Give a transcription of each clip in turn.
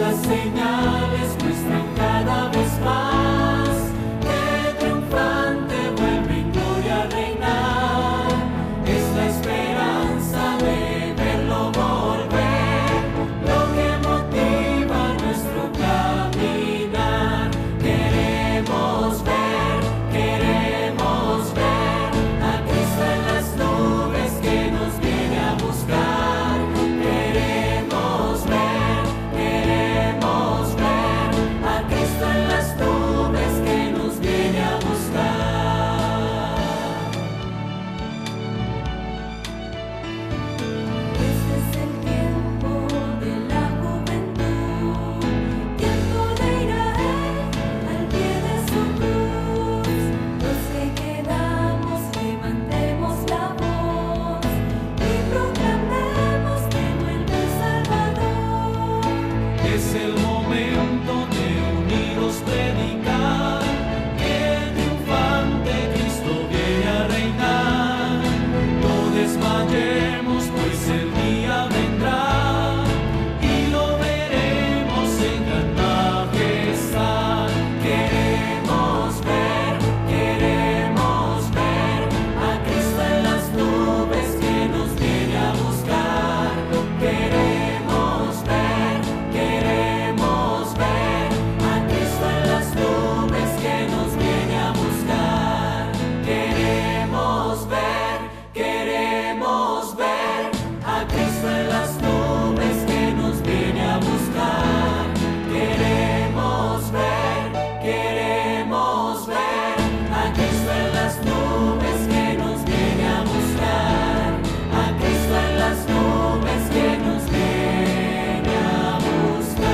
las señales muestran cada vez más que triunfante vuelve en gloria a reinar. Es la esperanza de verlo volver, lo que motiva nuestro caminar. Queremos ver a Cristo en las nubes que nos viene a buscar. Queremos ver a Cristo en las nubes que nos viene a buscar. Este es el tiempo de la juventud, tiempo de ir a Él al pie de su cruz. Los que quedamos levantemos la voz y proclamemos que vuelve el Salvador. Es el momento de unidos predicar que triunfante Cristo viene a reinar. No desmayemos, pues el día vendrá y lo veremos en gran majestad. Queremos ver a Cristo en las nubes que nos viene a buscar. Queremos ver a Cristo en las nubes que nos viene a buscar. Queremos ver a Cristo en las nubes que nos viene a buscar. Queremos ver a Cristo en las nubes que nos viene a buscar. A Cristo en las nubes que nos viene a buscar.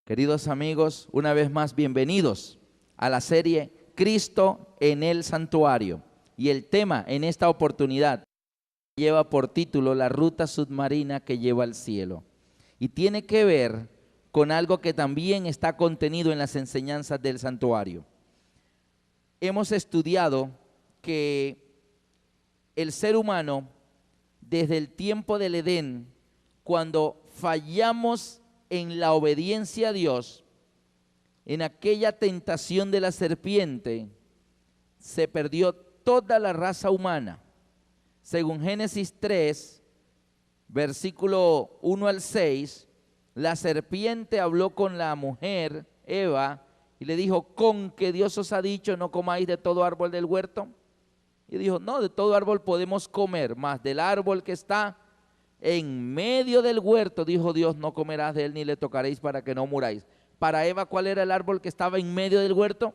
Queridos amigos, una vez más bienvenidos a la serie Cristo en el Santuario. Y el tema en esta oportunidad lleva por título La ruta submarina que lleva al cielo. Y tiene que ver con algo que también está contenido en las enseñanzas del santuario. Hemos estudiado que el ser humano, desde el tiempo del Edén, cuando fallamos en la obediencia a Dios, en aquella tentación de la serpiente, se perdió toda la raza humana. Según Génesis 3, versículo 1 al 6, la serpiente habló con la mujer, Eva, y le dijo: ¿con que Dios os ha dicho no comáis de todo árbol del huerto? Y dijo: no, de todo árbol podemos comer, mas del árbol que está en medio del huerto, dijo Dios, no comerás de él ni le tocaréis para que no muráis. Para Eva, ¿cuál era el árbol que estaba en medio del huerto?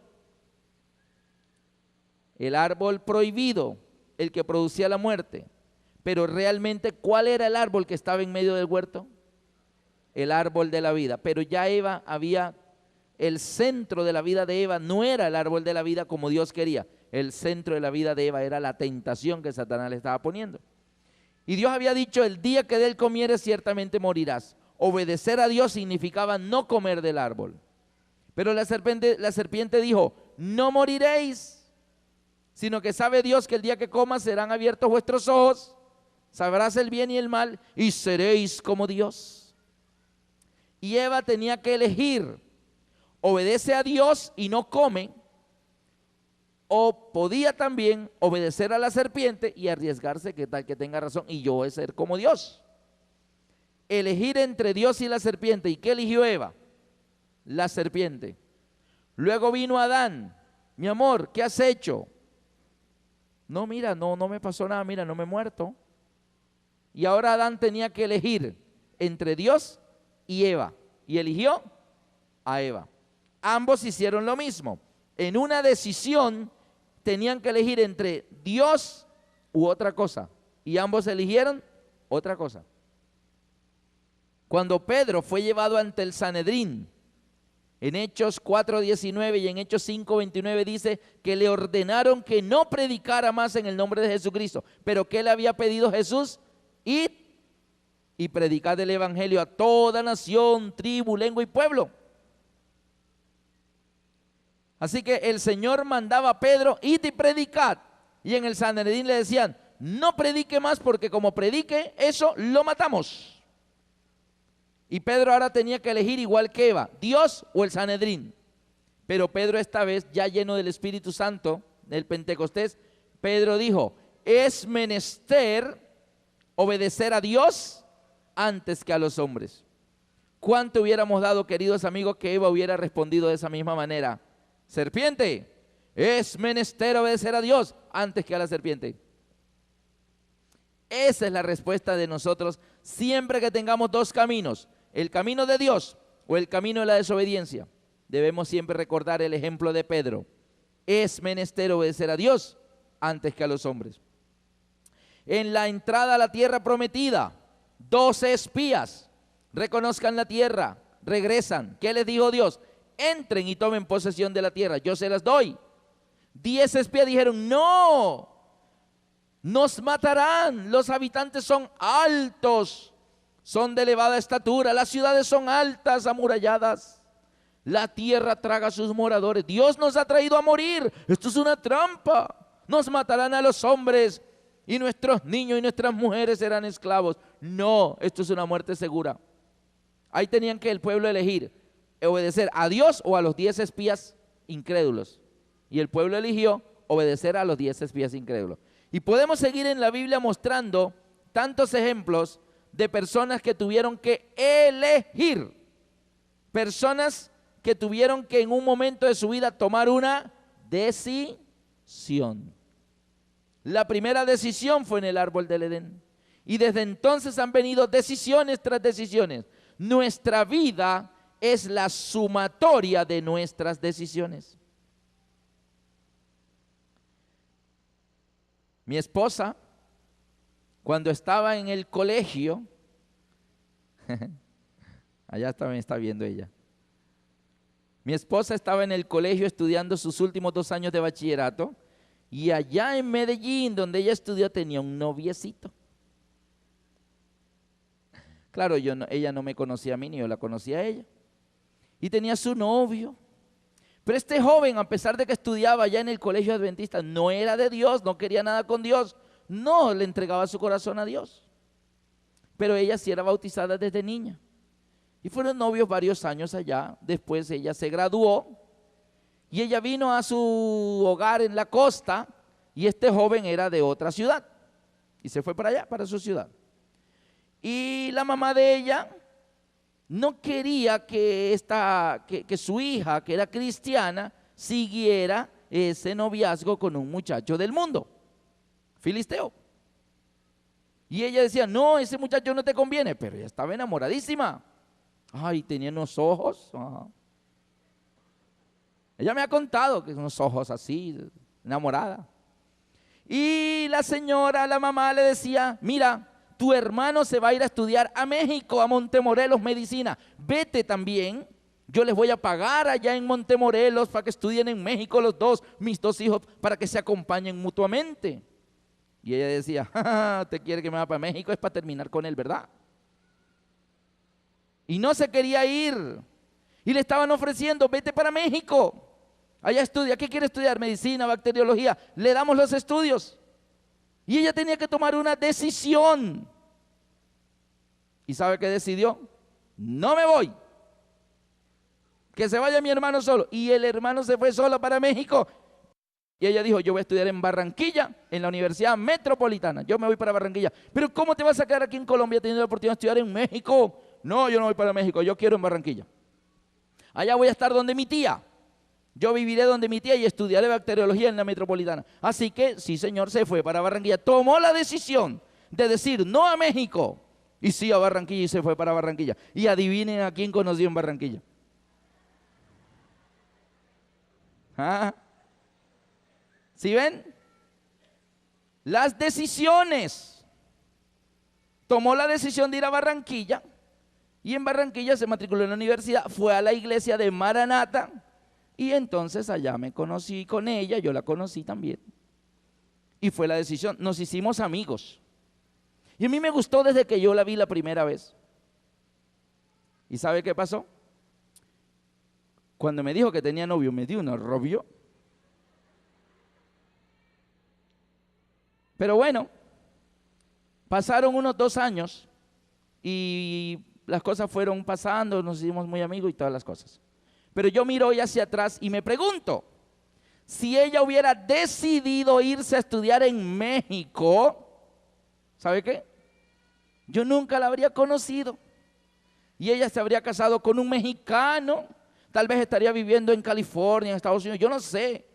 El árbol prohibido, el que producía la muerte. Pero realmente, ¿cuál era el árbol que estaba en medio del huerto? El árbol de la vida. Pero ya Eva había, el centro de la vida de Eva no era el árbol de la vida como Dios quería. El centro de la vida de Eva era la tentación que Satanás le estaba poniendo. Y Dios había dicho: el día que de él comieres ciertamente morirás. Obedecer a Dios significaba no comer del árbol. Pero la serpiente dijo: no moriréis, sino que sabe Dios que el día que comas serán abiertos vuestros ojos, sabrás el bien y el mal, y seréis como Dios. Y Eva tenía que elegir: obedece a Dios y no come, o podía también obedecer a la serpiente y arriesgarse, que tal que tenga razón, y yo voy a ser como Dios. Elegir entre Dios y la serpiente. ¿Y qué eligió Eva? La serpiente. Luego vino Adán: mi amor, ¿qué has hecho? No, mira, no me pasó nada, mira, no me he muerto. Y ahora Adán tenía que elegir entre Dios y Eva, y eligió a Eva. Ambos hicieron lo mismo. En una decisión tenían que elegir entre Dios u otra cosa, y ambos eligieron otra cosa. Cuando Pedro fue llevado ante el Sanedrín, en Hechos 4:19 y en Hechos 5:29 dice que le ordenaron que no predicara más en el nombre de Jesucristo. ¿Pero qué le había pedido Jesús? Id y predicad el evangelio a toda nación, tribu, lengua y pueblo. Así que el Señor mandaba a Pedro, id y predicad. Y en el Sanedrín le decían, no predique más porque como predique, eso lo matamos. Y Pedro ahora tenía que elegir igual que Eva, Dios o el Sanedrín. Pero Pedro esta vez, ya lleno del Espíritu Santo, del Pentecostés, Pedro dijo, es menester obedecer a Dios antes que a los hombres. ¿Cuánto hubiéramos dado, queridos amigos, que Eva hubiera respondido de esa misma manera? Serpiente, es menester obedecer a Dios antes que a la serpiente. Esa es la respuesta de nosotros siempre que tengamos dos caminos, el camino de Dios o el camino de la desobediencia. Debemos siempre recordar el ejemplo de Pedro. Es menester obedecer a Dios antes que a los hombres. En la entrada a la tierra prometida, 12 espías reconozcan la tierra, regresan. ¿Qué les dijo Dios? Entren y tomen posesión de la tierra, yo se las doy. 10 espías dijeron, no, nos matarán, los habitantes son altos, son de elevada estatura, las ciudades son altas, amuralladas, la tierra traga a sus moradores, Dios nos ha traído a morir, esto es una trampa, nos matarán a los hombres y nuestros niños y nuestras mujeres serán esclavos. No, esto es una muerte segura. Ahí tenían que el pueblo elegir, obedecer a Dios o a los 10 espías incrédulos. Y el pueblo eligió obedecer a los 10 espías incrédulos. Y podemos seguir en la Biblia mostrando tantos ejemplos de personas que tuvieron que elegir. Personas que tuvieron que en un momento de su vida tomar una decisión. La primera decisión fue en el árbol del Edén. Y desde entonces han venido decisiones tras decisiones. Nuestra vida es la sumatoria de nuestras decisiones. Mi esposa, cuando estaba en el colegio, allá me está viendo ella. Mi esposa estaba en el colegio estudiando sus últimos 2 años de bachillerato y allá en Medellín, donde ella estudió, tenía un noviecito. Claro, ella no me conocía a mí, ni yo la conocía a ella. Y tenía su novio. Pero este joven, a pesar de que estudiaba allá en el colegio adventista, no era de Dios, no quería nada con Dios, no le entregaba su corazón a Dios. Pero ella sí era bautizada desde niña. Y fueron novios varios años allá. Después ella se graduó y ella vino a su hogar en la costa y este joven era de otra ciudad. Y se fue para allá, para su ciudad. Y la mamá de ella no quería que su hija, que era cristiana, siguiera ese noviazgo con un muchacho del mundo, filisteo. Y ella decía, no, ese muchacho no te conviene, pero ella estaba enamoradísima. Ay, tenía unos ojos. Ajá. Ella me ha contado que unos ojos así, enamorada. Y la señora, la mamá le decía, mira, tu hermano se va a ir a estudiar a México, a Montemorelos, medicina. Vete también, yo les voy a pagar allá en Montemorelos para que estudien en México los dos, mis 2 hijos, para que se acompañen mutuamente. Y ella decía, ja, te quiere que me vaya para México, es para terminar con él, ¿verdad? Y no se quería ir. Y le estaban ofreciendo, vete para México, allá estudia. ¿Qué quiere estudiar? Medicina, bacteriología. Le damos los estudios. Y ella tenía que tomar una decisión. ¿Y sabe qué decidió? No me voy. Que se vaya mi hermano solo. Y el hermano se fue solo para México. Y ella dijo, yo voy a estudiar en Barranquilla, en la Universidad Metropolitana. Yo me voy para Barranquilla. Pero ¿cómo te vas a quedar aquí en Colombia teniendo la oportunidad de estudiar en México? No, yo no voy para México, yo quiero en Barranquilla. Allá voy a estar donde mi tía. Yo viviré donde mi tía y estudiaré bacteriología en la Metropolitana. Así que, sí señor, se fue para Barranquilla. Tomó la decisión de decir no a México y sí a Barranquilla y se fue para Barranquilla. Y adivinen a quién conoció en Barranquilla. ¿Ah? ¿Sí ven? Las decisiones. Tomó la decisión de ir a Barranquilla y en Barranquilla se matriculó en la universidad, fue a la iglesia de Maranata. Y entonces allá me conocí con ella, yo la conocí también. Y fue la decisión, nos hicimos amigos. Y a mí me gustó desde que yo la vi la primera vez. ¿Y sabe qué pasó? Cuando me dijo que tenía novio, me dio un rollo. Pero bueno, pasaron unos 2 años y las cosas fueron pasando, nos hicimos muy amigos y todas las cosas. Pero yo miro hoy hacia atrás y me pregunto, si ella hubiera decidido irse a estudiar en México, ¿sabe qué? Yo nunca la habría conocido. Y ella se habría casado con un mexicano, tal vez estaría viviendo en California, en Estados Unidos, yo no sé.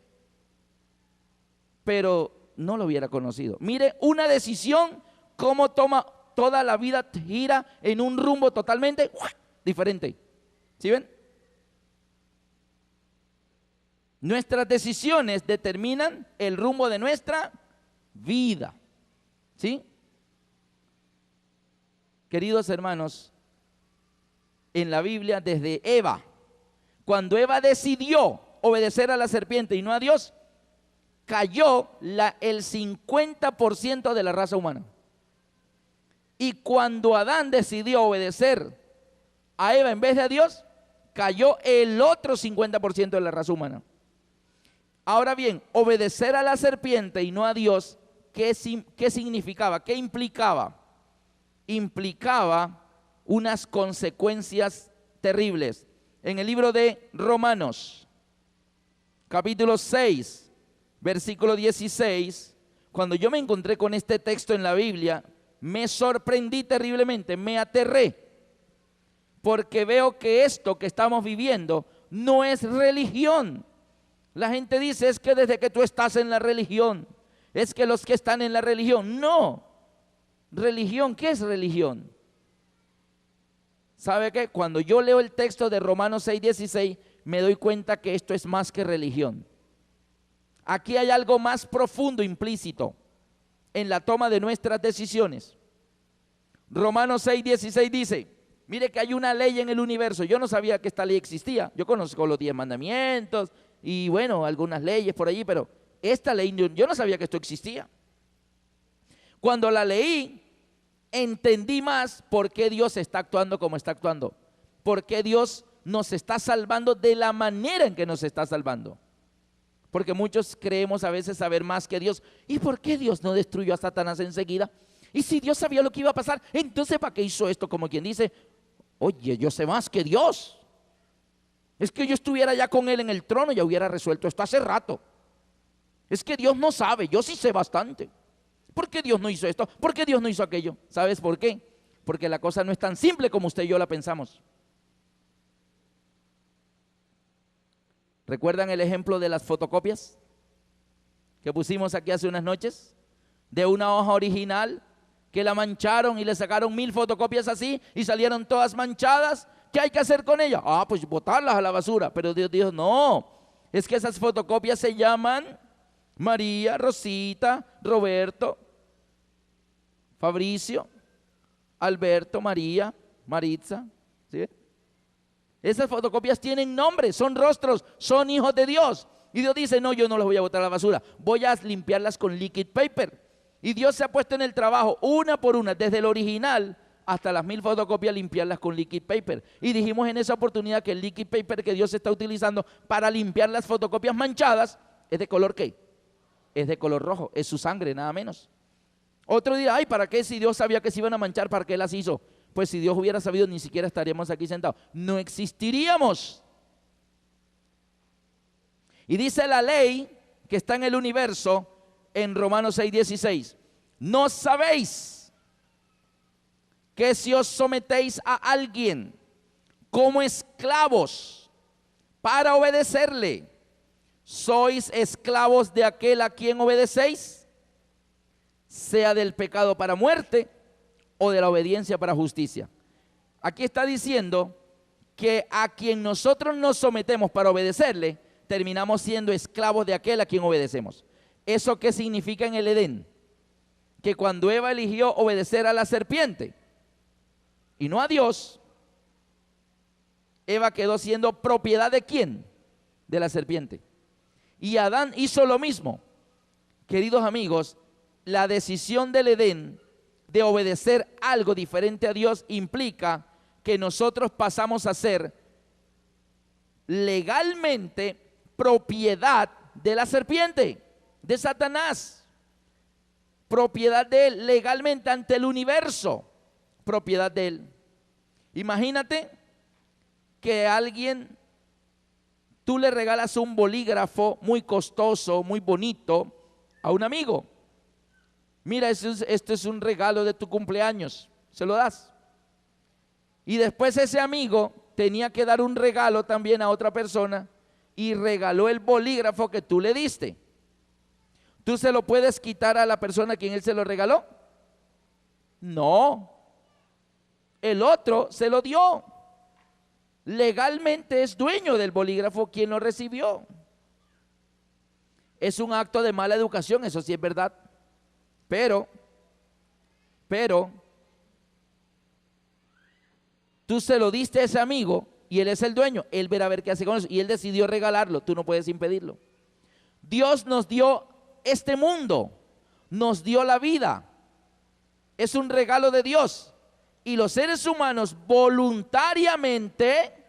Pero no lo hubiera conocido. Mire, una decisión, cómo toma toda la vida, gira en un rumbo totalmente diferente. ¿Sí ven? Nuestras decisiones determinan el rumbo de nuestra vida. ¿Sí? Queridos hermanos, en la Biblia, desde Eva, cuando Eva decidió obedecer a la serpiente y no a Dios, cayó el 50% de la raza humana. Y cuando Adán decidió obedecer a Eva en vez de a Dios, cayó el otro 50% de la raza humana. Ahora bien, obedecer a la serpiente y no a Dios, ¿qué significaba? ¿Qué implicaba? Implicaba unas consecuencias terribles. En el libro de Romanos, capítulo 6, versículo 16, cuando yo me encontré con este texto en la Biblia, me sorprendí terriblemente, me aterré, porque veo que esto que estamos viviendo no es religión. La gente dice, es que desde que tú estás en la religión, es que los que están en la religión, no. Religión, ¿qué es religión? ¿Sabe qué? Cuando yo leo el texto de Romanos 6:16, me doy cuenta que esto es más que religión. Aquí hay algo más profundo implícito en la toma de nuestras decisiones. Romanos 6:16 dice, mire que hay una ley en el universo. Yo no sabía que esta ley existía. Yo conozco los 10 mandamientos y bueno, algunas leyes por allí, pero esta ley, yo no sabía que esto existía. Cuando la leí, entendí más por qué Dios está actuando como está actuando. Por qué Dios nos está salvando de la manera en que nos está salvando. Porque muchos creemos a veces saber más que Dios. ¿Y por qué Dios no destruyó a Satanás enseguida? Y si Dios sabía lo que iba a pasar, entonces ¿para qué hizo esto? Como quien dice, oye, yo sé más que Dios. Es que yo estuviera ya con Él en el trono, ya hubiera resuelto esto hace rato. Es que Dios no sabe, yo sí sé bastante. ¿Por qué Dios no hizo esto? ¿Por qué Dios no hizo aquello? ¿Sabes por qué? Porque la cosa no es tan simple como usted y yo la pensamos. ¿Recuerdan el ejemplo de las fotocopias que pusimos aquí hace unas noches? De una hoja original que la mancharon y le sacaron 1000 fotocopias así y salieron todas manchadas. ¿Qué hay que hacer con ellas? Pues botarlas a la basura. Pero Dios dijo, no, es que esas fotocopias se llaman María, Rosita, Roberto, Fabricio, Alberto, María, Maritza. ¿Sí? Esas fotocopias tienen nombres, son rostros, son hijos de Dios. Y Dios dice, no, yo no las voy a botar a la basura, voy a limpiarlas con liquid paper. Y Dios se ha puesto en el trabajo, una por una, desde el original hasta las 1000 fotocopias, limpiarlas con liquid paper. Y dijimos en esa oportunidad que el liquid paper que Dios está utilizando para limpiar las fotocopias manchadas, ¿es de color qué? Es de color rojo, es su sangre, nada menos. Otro dirá, ¿para qué? Si Dios sabía que se iban a manchar, ¿para qué las hizo? Pues si Dios hubiera sabido, ni siquiera estaríamos aquí sentados, no existiríamos. Y dice la ley que está en el universo en Romanos 6:16, ¿no sabéis que si os sometéis a alguien como esclavos para obedecerle, sois esclavos de aquel a quien obedecéis? Sea del pecado para muerte o de la obediencia para justicia. Aquí está diciendo que a quien nosotros nos sometemos para obedecerle, terminamos siendo esclavos de aquel a quien obedecemos. ¿Eso qué significa en el Edén? Que cuando Eva eligió obedecer a la serpiente y no a Dios, Eva quedó siendo propiedad ¿de quién? De la serpiente. Y Adán hizo lo mismo. Queridos amigos, la decisión del Edén de obedecer algo diferente a Dios implica que nosotros pasamos a ser legalmente propiedad de la serpiente, de Satanás. Propiedad de él, legalmente ante el universo, propiedad de él. Imagínate que tú le regalas un bolígrafo muy costoso, muy bonito a un amigo. Mira, este es un regalo de tu cumpleaños, se lo das. Y después ese amigo tenía que dar un regalo también a otra persona y regaló el bolígrafo que tú le diste. ¿Tú se lo puedes quitar a la persona a quien él se lo regaló? No. El otro se lo dio. Legalmente es dueño del bolígrafo quien lo recibió. Es un acto de mala educación, eso sí es verdad. Pero, tú se lo diste a ese amigo y él es el dueño. Él verá a ver qué hace con eso. Y él decidió regalarlo, tú no puedes impedirlo. Dios nos dio este mundo, nos dio la vida. Es un regalo de Dios. Y los seres humanos voluntariamente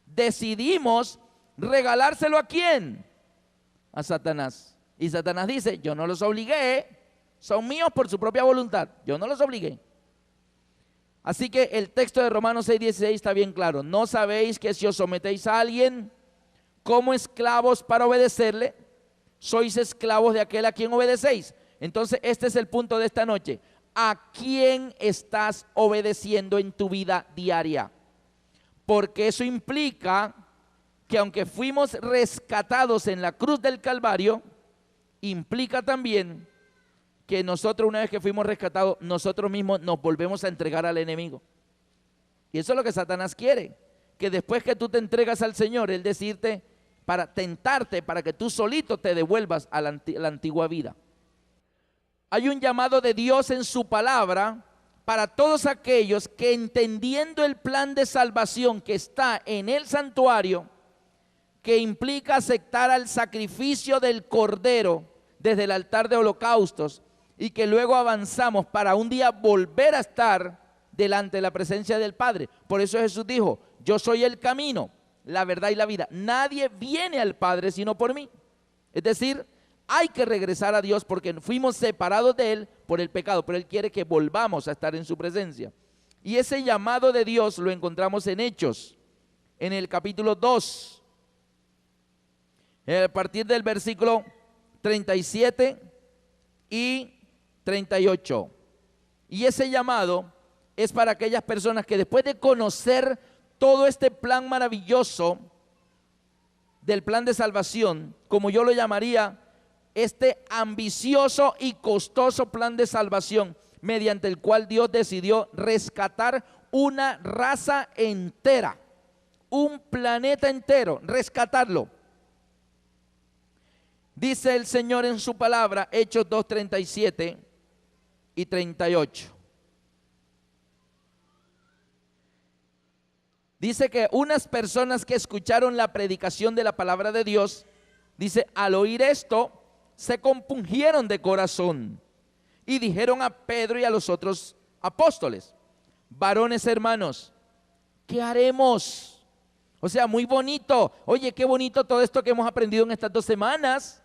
decidimos regalárselo ¿a quién? A Satanás. Y Satanás dice, yo no los obligué, son míos por su propia voluntad, yo no los obligué. Así que el texto de Romanos 6:16 está bien claro. ¿No sabéis que si os sometéis a alguien como esclavos para obedecerle, sois esclavos de aquel a quien obedecéis? Entonces este es el punto de esta noche. ¿A quién estás obedeciendo en tu vida diaria? Porque eso implica que aunque fuimos rescatados en la cruz del Calvario, implica también que nosotros, una vez que fuimos rescatados, nosotros mismos nos volvemos a entregar al enemigo. Y eso es lo que Satanás quiere, que después que tú te entregas al Señor, Él decirte para tentarte, para que tú solito te devuelvas a la antigua vida. Hay un llamado de Dios en su palabra para todos aquellos que, entendiendo el plan de salvación que está en el santuario, que implica aceptar al sacrificio del Cordero desde el altar de holocaustos, y que luego avanzamos para un día volver a estar delante de la presencia del Padre. Por eso Jesús dijo, yo soy el camino, la verdad y la vida. Nadie viene al Padre sino por mí. Es decir, hay que regresar a Dios porque fuimos separados de Él por el pecado, pero Él quiere que volvamos a estar en su presencia. Y ese llamado de Dios lo encontramos en Hechos, en el capítulo 2, a partir del versículo 37 y 38. Y ese llamado es para aquellas personas que después de conocer todo este plan maravilloso del plan de salvación, como yo lo llamaría, este ambicioso y costoso plan de salvación, mediante el cual Dios decidió rescatar una raza entera, un planeta entero, rescatarlo. Dice el Señor en su palabra, Hechos 2:37 y 38. Dice que unas personas que escucharon la predicación de la palabra de Dios, dice, al oír esto, se compungieron de corazón y dijeron a Pedro y a los otros apóstoles, varones hermanos, ¿qué haremos? O sea, muy bonito. Oye, qué bonito todo esto que hemos aprendido en estas 2 semanas.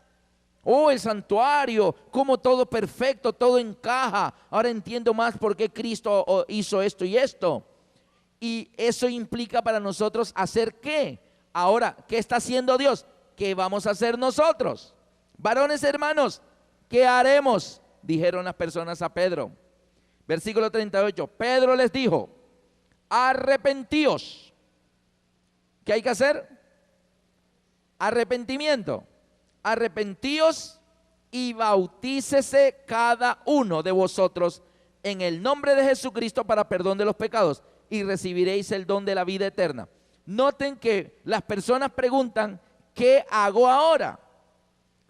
Oh, el santuario, como todo perfecto, todo encaja. Ahora entiendo más por qué Cristo hizo esto y esto. Y eso implica para nosotros hacer ¿qué? Ahora, ¿qué está haciendo Dios? ¿Qué vamos a hacer nosotros? Varones hermanos, ¿qué haremos? Dijeron las personas a Pedro. Versículo 38, Pedro les dijo, arrepentíos. ¿Qué hay que hacer? Arrepentimiento. Arrepentíos y bautícese cada uno de vosotros en el nombre de Jesucristo para perdón de los pecados y recibiréis el don de la vida eterna. Noten que las personas preguntan, ¿qué hago ahora?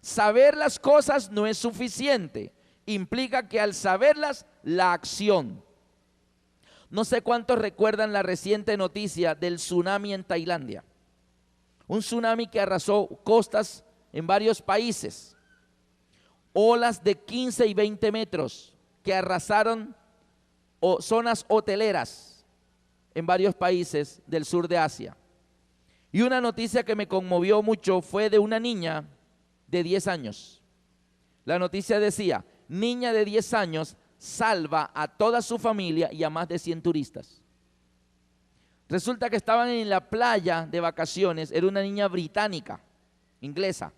Saber las cosas no es suficiente, implica que al saberlas, la acción. No sé cuántos recuerdan la reciente noticia del tsunami en Tailandia. Un tsunami que arrasó costas en varios países. Olas de 15 y 20 metros que arrasaron zonas hoteleras en varios países del sur de Asia. Y una noticia que me conmovió mucho fue de una niña de 10 años. La noticia decía: niña de 10 años salva a toda su familia y a más de 100 turistas. Resulta que estaban en la playa de vacaciones, era una niña británica, inglesa.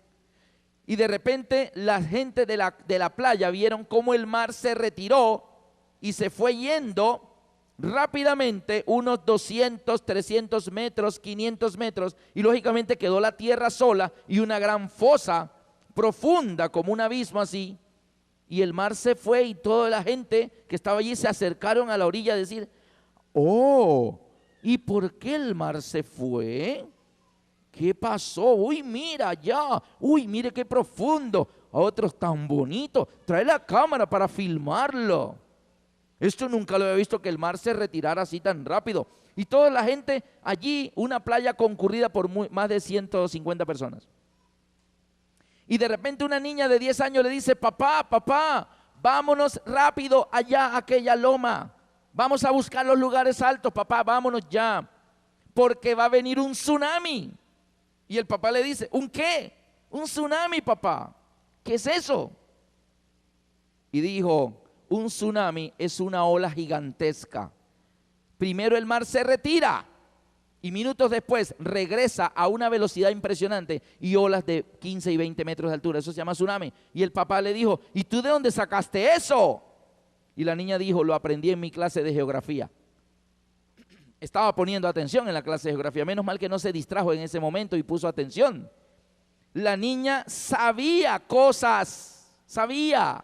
Y de repente la gente de la playa vieron cómo el mar se retiró y se fue yendo rápidamente unos 200, 300 metros, 500 metros, y lógicamente quedó la tierra sola y una gran fosa profunda como un abismo así, y el mar se fue y toda la gente que estaba allí se acercaron a la orilla a decir: oh, ¿y por qué el mar se fue? ¿Qué pasó? Uy, mira allá, uy, mire qué profundo, a otros tan bonito, trae la cámara para filmarlo. Esto nunca lo había visto, que el mar se retirara así tan rápido. Y toda la gente allí, una playa concurrida por más de 150 personas. Y de repente una niña de 10 años le dice: papá, papá, vámonos rápido allá a aquella loma. Vamos a buscar los lugares altos, papá, vámonos ya, porque va a venir un tsunami. Y el papá le dice: ¿un qué? Un tsunami, papá. ¿Qué es eso? Y dijo: un tsunami es una ola gigantesca. Primero el mar se retira y minutos después regresa a una velocidad impresionante y olas de 15 y 20 metros de altura. Eso se llama tsunami. Y el papá le dijo: ¿y tú de dónde sacaste eso? Y la niña dijo: lo aprendí en mi clase de geografía. Estaba poniendo atención en la clase de geografía. Menos mal que no se distrajo en ese momento y puso atención. La niña sabía cosas, sabía.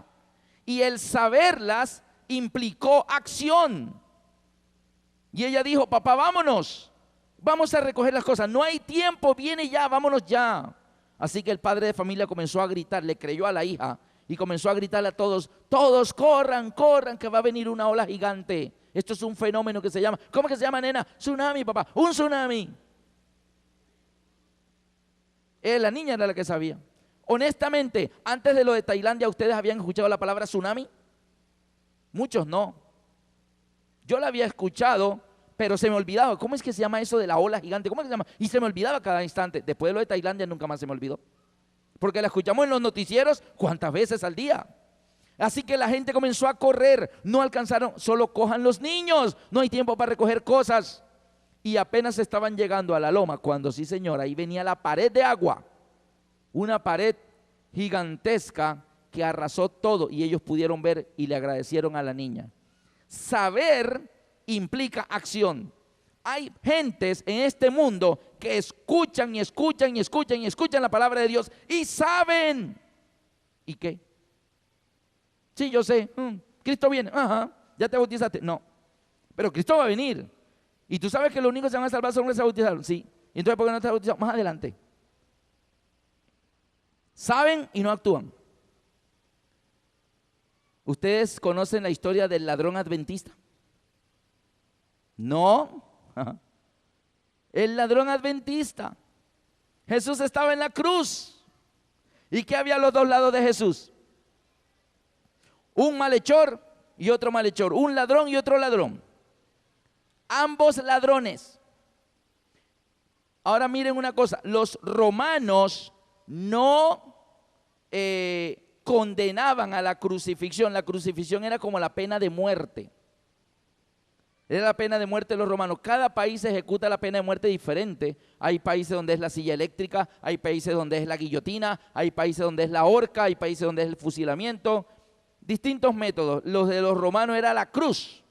Y el saberlas implicó acción. Y ella dijo: papá, vámonos, vamos a recoger las cosas, no hay tiempo, viene ya, vámonos ya. Así que el padre de familia comenzó a gritar, le creyó a la hija y comenzó a gritarle a todos: todos corran, corran, que va a venir una ola gigante. Esto es un fenómeno que se llama, ¿cómo que se llama, nena? Tsunami, papá, un tsunami. La niña era la que sabía. Honestamente, antes de lo de Tailandia, ¿ustedes habían escuchado la palabra tsunami? Muchos no. Yo la había escuchado, pero se me olvidaba. ¿Cómo es que se llama eso de la ola gigante? ¿Cómo es que se llama? Y se me olvidaba cada instante. Después de lo de Tailandia nunca más se me olvidó. Porque la escuchamos en los noticieros cuántas veces al día. Así que la gente comenzó a correr. No alcanzaron, solo cojan los niños. No hay tiempo para recoger cosas. Y apenas estaban llegando a la loma cuando, sí señor, ahí venía la pared de agua. Una pared gigantesca que arrasó todo y ellos pudieron ver y le agradecieron a la niña. Saber implica acción. Hay gentes en este mundo que escuchan y escuchan y escuchan y escuchan la palabra de Dios y saben. ¿Y qué? Sí, yo sé. Cristo viene. Ajá. ¿Ya te bautizaste? No. Pero Cristo va a venir. Y tú sabes que los únicos que se van a salvar son los que se bautizaron. Sí. ¿Y entonces por qué no te has bautizado? Más adelante. Saben y no actúan. ¿Ustedes conocen la historia del ladrón adventista? No. El ladrón adventista. Jesús estaba en la cruz. ¿Y qué había a los dos lados de Jesús? Un malhechor y otro malhechor. Un ladrón y otro ladrón. Ambos ladrones. Ahora miren una cosa. Los romanos no condenaban a la crucifixión. La crucifixión era como la pena de muerte. Era la pena de muerte de los romanos. Cada país ejecuta la pena de muerte diferente. Hay países donde es la silla eléctrica, hay países donde es la guillotina, hay países donde es la horca, hay países donde es el fusilamiento. Distintos métodos. Los de los romanos era la cruz.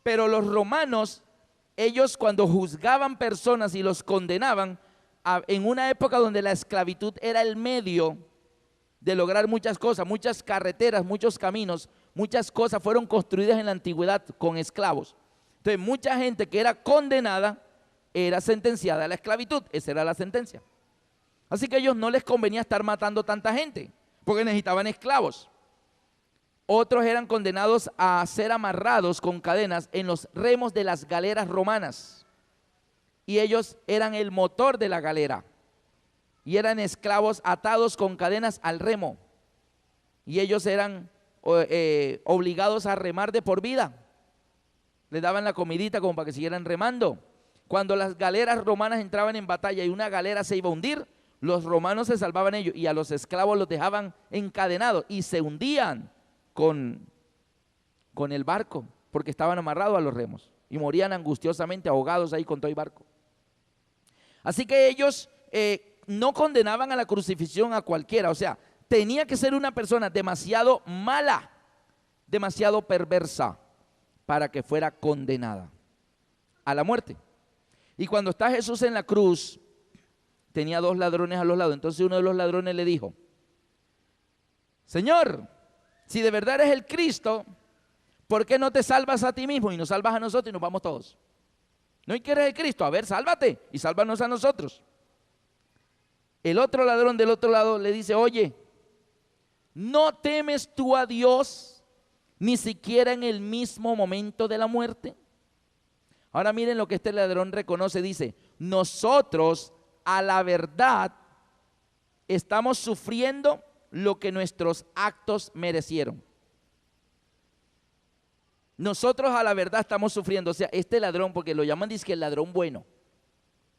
Pero los romanos, ellos cuando juzgaban personas y los condenaban, en una época donde la esclavitud era el medio de lograr muchas cosas, muchas carreteras, muchos caminos, muchas cosas fueron construidas en la antigüedad con esclavos. Entonces mucha gente que era condenada era sentenciada a la esclavitud. Esa era la sentencia. Así que a ellos no les convenía estar matando tanta gente porque necesitaban esclavos. Otros eran condenados a ser amarrados con cadenas en los remos de las galeras romanas. Y ellos eran el motor de la galera. Y eran esclavos atados con cadenas al remo. Y ellos eran obligados a remar de por vida. Les daban la comidita como para que siguieran remando. Cuando las galeras romanas entraban en batalla y una galera se iba a hundir, los romanos se salvaban ellos y a los esclavos los dejaban encadenados y se hundían con el barco porque estaban amarrados a los remos y morían angustiosamente ahogados ahí con todo el barco. Así que ellos no condenaban a la crucifixión a cualquiera, o sea, tenía que ser una persona demasiado mala, demasiado perversa para que fuera condenada a la muerte. Y cuando está Jesús en la cruz, tenía 2 ladrones a los lados. Entonces uno de los ladrones le dijo: Señor, si de verdad eres el Cristo, ¿por qué no te salvas a ti mismo y nos salvas a nosotros y nos vamos todos? ¿No quieres el Cristo? A ver, sálvate y sálvanos a nosotros. El otro ladrón del otro lado le dice: oye, ¿no temes tú a Dios ni siquiera en el mismo momento de la muerte? Ahora miren lo que este ladrón reconoce, dice: nosotros a la verdad estamos sufriendo lo que nuestros actos merecieron. Nosotros a la verdad estamos sufriendo, o sea, este ladrón, porque lo llaman dice que el ladrón bueno.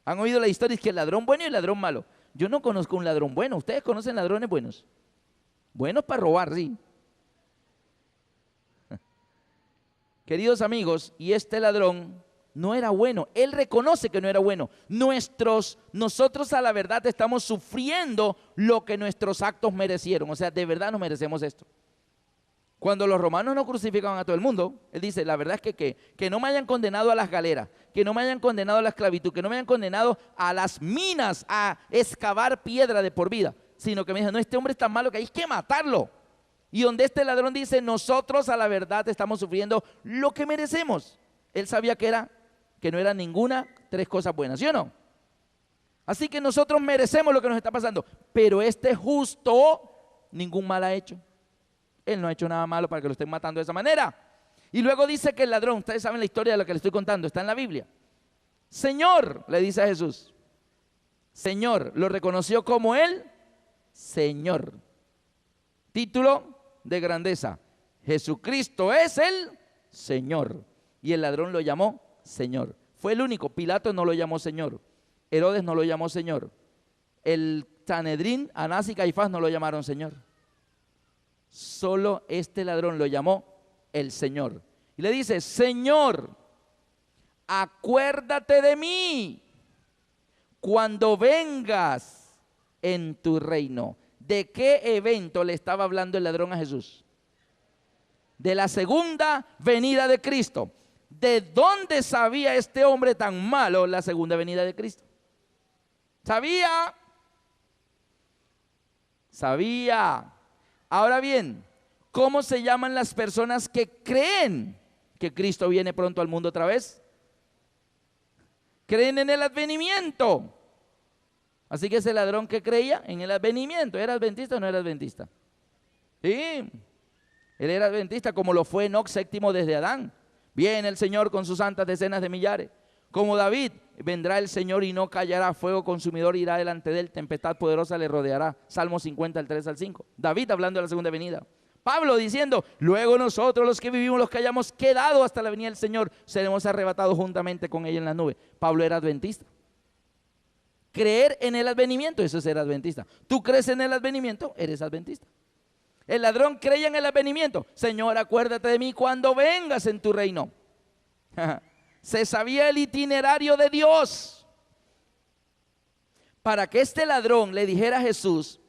¿Han oído la historia? Dice que el ladrón bueno y el ladrón malo. Yo no conozco un ladrón bueno. ¿Ustedes conocen ladrones buenos? Buenos para robar, sí. Queridos amigos, y este ladrón no era bueno. Él reconoce que no era bueno. Nosotros a la verdad estamos sufriendo lo que nuestros actos merecieron. O sea, de verdad nos merecemos esto. Cuando los romanos no crucificaban a todo el mundo, él dice: la verdad es que no me hayan condenado a las galeras, que no me hayan condenado a la esclavitud, que no me hayan condenado a las minas, a excavar piedra de por vida, sino que me dijeron: no, este hombre es tan malo que hay que matarlo. Y donde este ladrón dice: nosotros a la verdad estamos sufriendo lo que merecemos. Él sabía que no era ninguna 3 cosas buenas, ¿sí o no? Así que nosotros merecemos lo que nos está pasando, pero este justo ningún mal ha hecho. Él no ha hecho nada malo para que lo estén matando de esa manera. Y luego dice que el ladrón, ustedes saben la historia de lo que les estoy contando, está en la Biblia. Señor, le dice a Jesús. Señor, lo reconoció como el Señor. Título de grandeza: Jesucristo es el Señor. Y el ladrón lo llamó Señor. Fue el único. Pilato no lo llamó Señor. Herodes no lo llamó Señor. El Sanedrín, Anás y Caifás no lo llamaron Señor. Solo este ladrón lo llamó el Señor. Y le dice: Señor, acuérdate de mí cuando vengas en tu reino. ¿De qué evento le estaba hablando el ladrón a Jesús? De la segunda venida de Cristo. ¿De dónde sabía este hombre tan malo la segunda venida de Cristo? Sabía. Ahora bien, ¿cómo se llaman las personas que creen que Cristo viene pronto al mundo otra vez? Creen en el advenimiento. Así que ese ladrón que creía en el advenimiento, ¿era adventista o no era adventista? Sí, él era adventista, como lo fue Enoc, séptimo desde Adán. Viene el Señor con sus santas decenas de millares. Como David, vendrá el Señor y no callará, fuego consumidor irá delante de él, tempestad poderosa le rodeará. Salmo 50, el 3 al 5. David hablando de la segunda venida. Pablo diciendo: luego nosotros los que vivimos, los que hayamos quedado hasta la venida del Señor, seremos arrebatados juntamente con ella en la nube. Pablo era adventista. Creer en el advenimiento, eso es ser adventista. Tú crees en el advenimiento, eres adventista. El ladrón creía en el advenimiento. Señor, acuérdate de mí cuando vengas en tu reino. Se sabía el itinerario de Dios. Para que este ladrón le dijera a Jesús,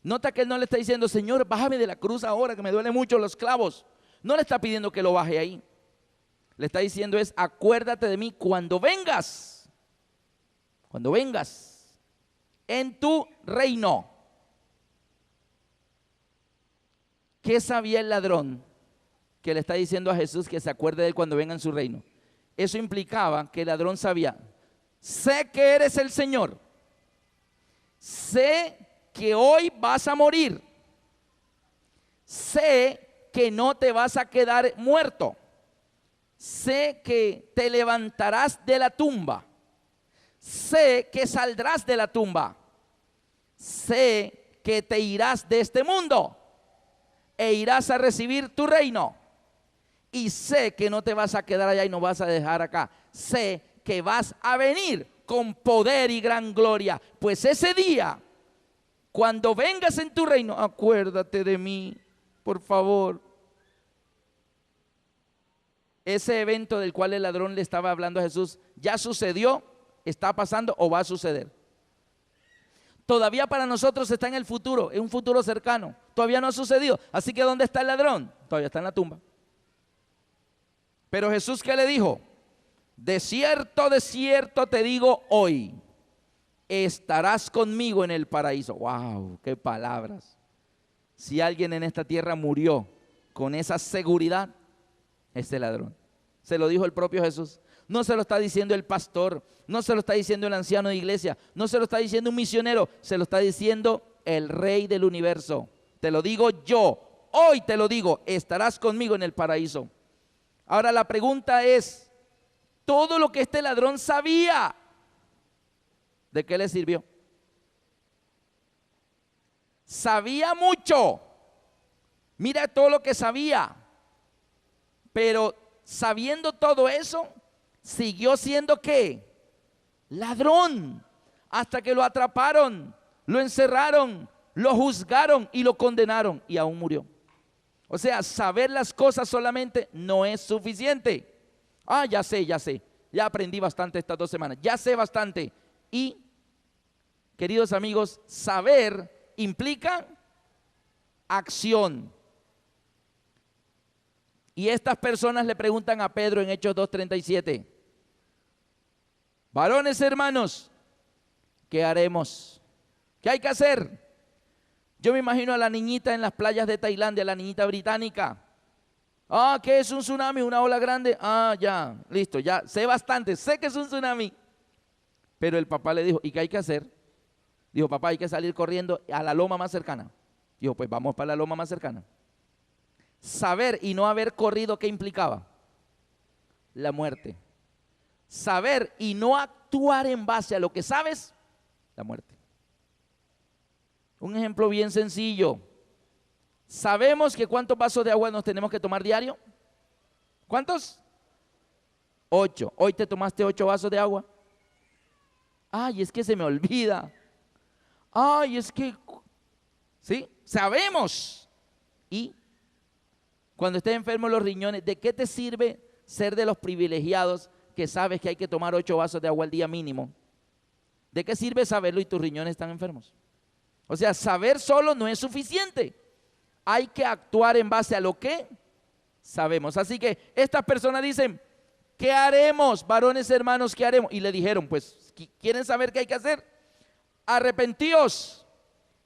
nota que él no le está diciendo: Señor, bájame de la cruz ahora que me duelen mucho los clavos. No le está pidiendo que lo baje ahí. Le está diciendo es: acuérdate de mí cuando vengas. Cuando vengas en tu reino. ¿Qué sabía el ladrón que le está diciendo a Jesús que se acuerde de él cuando venga en su reino? Eso implicaba que el ladrón sabía: sé que eres el Señor, sé que hoy vas a morir, sé que no te vas a quedar muerto, sé que te levantarás de la tumba, sé que saldrás de la tumba, sé que te irás de este mundo, e irás a recibir tu reino. Y sé que no te vas a quedar allá y no vas a dejar acá. Sé que vas a venir con poder y gran gloria. Pues ese día, cuando vengas en tu reino, acuérdate de mí, por favor. Ese evento del cual el ladrón le estaba hablando a Jesús, ¿ya sucedió? ¿Está pasando o va a suceder? Todavía para nosotros está en el futuro, en un futuro cercano. Todavía no ha sucedido. Así que ¿dónde está el ladrón? Todavía está en la tumba. Pero Jesús, ¿qué le dijo? De cierto te digo hoy, estarás conmigo en el paraíso. ¡Wow! ¡Qué palabras! Si alguien en esta tierra murió con esa seguridad, este ladrón. Se lo dijo el propio Jesús. No se lo está diciendo el pastor, no se lo está diciendo el anciano de iglesia, no se lo está diciendo un misionero, se lo está diciendo el Rey del universo. Te lo digo yo, hoy te lo digo, estarás conmigo en el paraíso. Ahora la pregunta es, todo lo que este ladrón sabía, ¿de qué le sirvió? Sabía mucho, mira todo lo que sabía, pero sabiendo todo eso, siguió siendo ¿qué? Ladrón, hasta que lo atraparon, lo encerraron, lo juzgaron y lo condenaron y aún murió. O sea, saber las cosas solamente no es suficiente. Ya sé, ya aprendí bastante estas 2 semanas, ya sé bastante. Y, queridos amigos, saber implica acción. Y estas personas le preguntan a Pedro en Hechos 2:37, varones hermanos, ¿qué haremos? ¿Qué hay que hacer? Yo me imagino a la niñita en las playas de Tailandia, la niñita británica. ¿Qué es un tsunami? ¿Una ola grande? Ya, listo, ya sé bastante, sé que es un tsunami. Pero el papá le dijo, ¿y qué hay que hacer? Dijo, papá, hay que salir corriendo a la loma más cercana. Dijo, pues vamos para la loma más cercana. Saber y no haber corrido, ¿qué implicaba? La muerte. Saber y no actuar en base a lo que sabes, la muerte. Un ejemplo bien sencillo. ¿Sabemos que cuántos vasos de agua nos tenemos que tomar diario? ¿Cuántos? 8. Hoy te tomaste 8 vasos de agua. Es que se me olvida. Es que, ¿sí? Sabemos. Y cuando estés enfermo los riñones, ¿de qué te sirve ser de los privilegiados que sabes que hay que tomar 8 vasos de agua al día mínimo? ¿De qué sirve saberlo y tus riñones están enfermos? O sea, saber solo no es suficiente. Hay que actuar en base a lo que sabemos. Así que estas personas dicen, ¿qué haremos, varones hermanos, qué haremos? Y le dijeron, pues, ¿quieren saber qué hay que hacer? Arrepentíos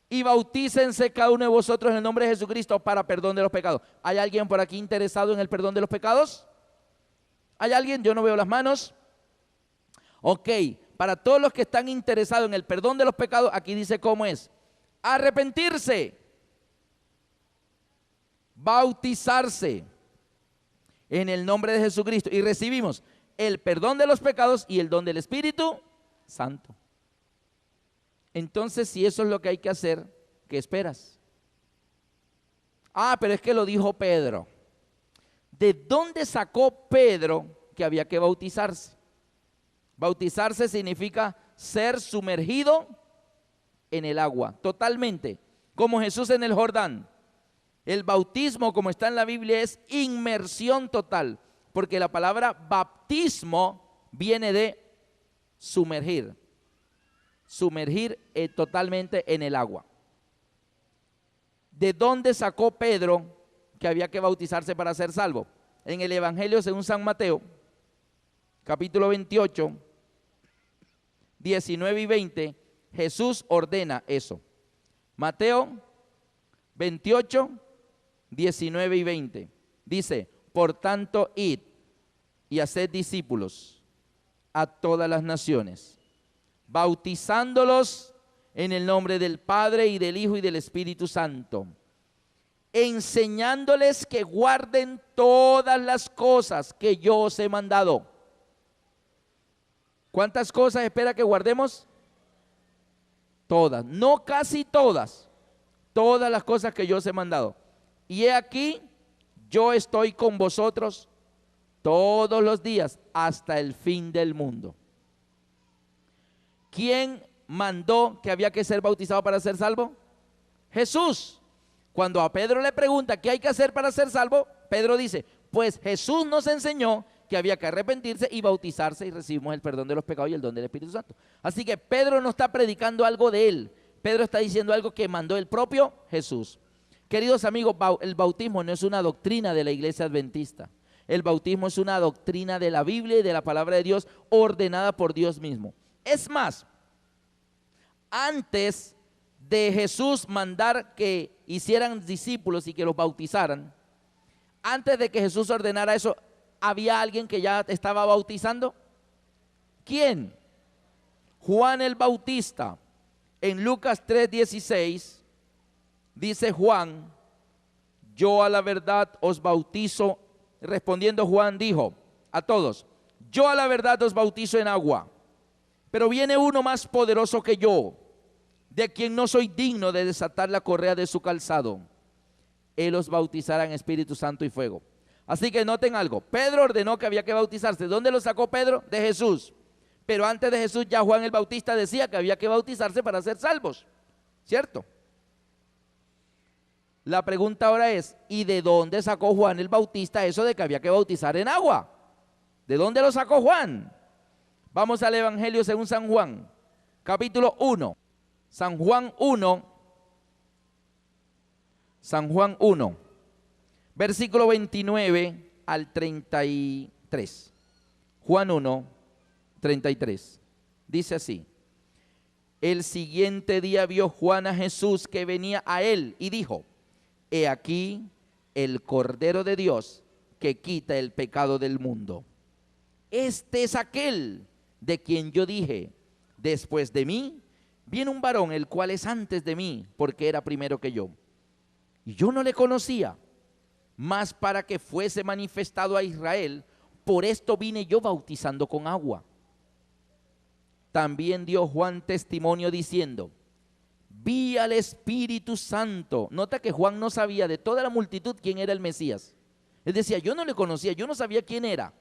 y bautícense cada uno de vosotros en el nombre de Jesucristo para perdón de los pecados. ¿Hay alguien por aquí interesado en el perdón de los pecados? ¿Hay alguien? Yo no veo las manos. Ok, para todos los que están interesados en el perdón de los pecados, aquí dice cómo es. Arrepentirse, bautizarse en el nombre de Jesucristo y recibimos el perdón de los pecados y el don del Espíritu Santo. Entonces, si eso es lo que hay que hacer, ¿qué esperas? Pero es que lo dijo Pedro. ¿De dónde sacó Pedro que había que bautizarse? Bautizarse significa ser sumergido en el agua, totalmente, como Jesús en el Jordán. El bautismo, como está en la Biblia, es inmersión total, porque la palabra bautismo viene de sumergir totalmente en el agua. ¿De dónde sacó Pedro que había que bautizarse para ser salvo? En el Evangelio según San Mateo, capítulo 28, 19 y 20, Jesús ordena eso. Mateo 28, 19 y 20. Dice, por tanto, id y haced discípulos a todas las naciones, bautizándolos en el nombre del Padre y del Hijo y del Espíritu Santo, enseñándoles que guarden todas las cosas que yo os he mandado. ¿Cuántas cosas espera que guardemos? Todas, no casi todas, todas las cosas que yo os he mandado. y he aquí, yo estoy con vosotros todos los días hasta el fin del mundo. ¿Quién mandó que había que ser bautizado para ser salvo? Jesús. Cuando a Pedro le pregunta qué hay que hacer para ser salvo, Pedro dice, pues Jesús nos enseñó que había que arrepentirse y bautizarse y recibimos el perdón de los pecados y el don del Espíritu Santo. Así que Pedro no está predicando algo de él, Pedro está diciendo algo que mandó el propio Jesús. Queridos amigos, el bautismo no es una doctrina de la iglesia adventista. El bautismo es una doctrina de la Biblia y de la palabra de Dios ordenada por Dios mismo. Es más, antes de Jesús mandar que hicieran discípulos y que los bautizaran, antes de que Jesús ordenara eso, ¿había alguien que ya estaba bautizando? ¿Quién? Juan el Bautista. En Lucas 3:16 dice Juan, yo a la verdad os bautizo. Respondiendo Juan dijo a todos, yo a la verdad os bautizo en agua, pero viene uno más poderoso que yo, de quien no soy digno de desatar la correa de su calzado. Él os bautizará en Espíritu Santo y fuego. Así que noten algo, Pedro ordenó que había que bautizarse. ¿Dónde lo sacó Pedro? De Jesús. Pero antes de Jesús ya Juan el Bautista decía que había que bautizarse para ser salvos, ¿cierto? La pregunta ahora es, ¿y de dónde sacó Juan el Bautista eso de que había que bautizar en agua? ¿De dónde lo sacó Juan? Vamos al Evangelio según San Juan, capítulo 1. San Juan 1, versículo 29 al 33. Juan 1, 33. Dice así: el siguiente día vio Juan a Jesús que venía a él y dijo, he aquí el Cordero de Dios que quita el pecado del mundo. Este es aquel de quien yo dije, después de mí viene un varón el cual es antes de mí, porque era primero que yo. Y yo no le conocía, mas para que fuese manifestado a Israel, por esto vine yo bautizando con agua. También dio Juan testimonio diciendo, vi al Espíritu Santo. Nota que Juan no sabía de toda la multitud quién era el Mesías. Él decía, yo no le conocía, yo no sabía quién era.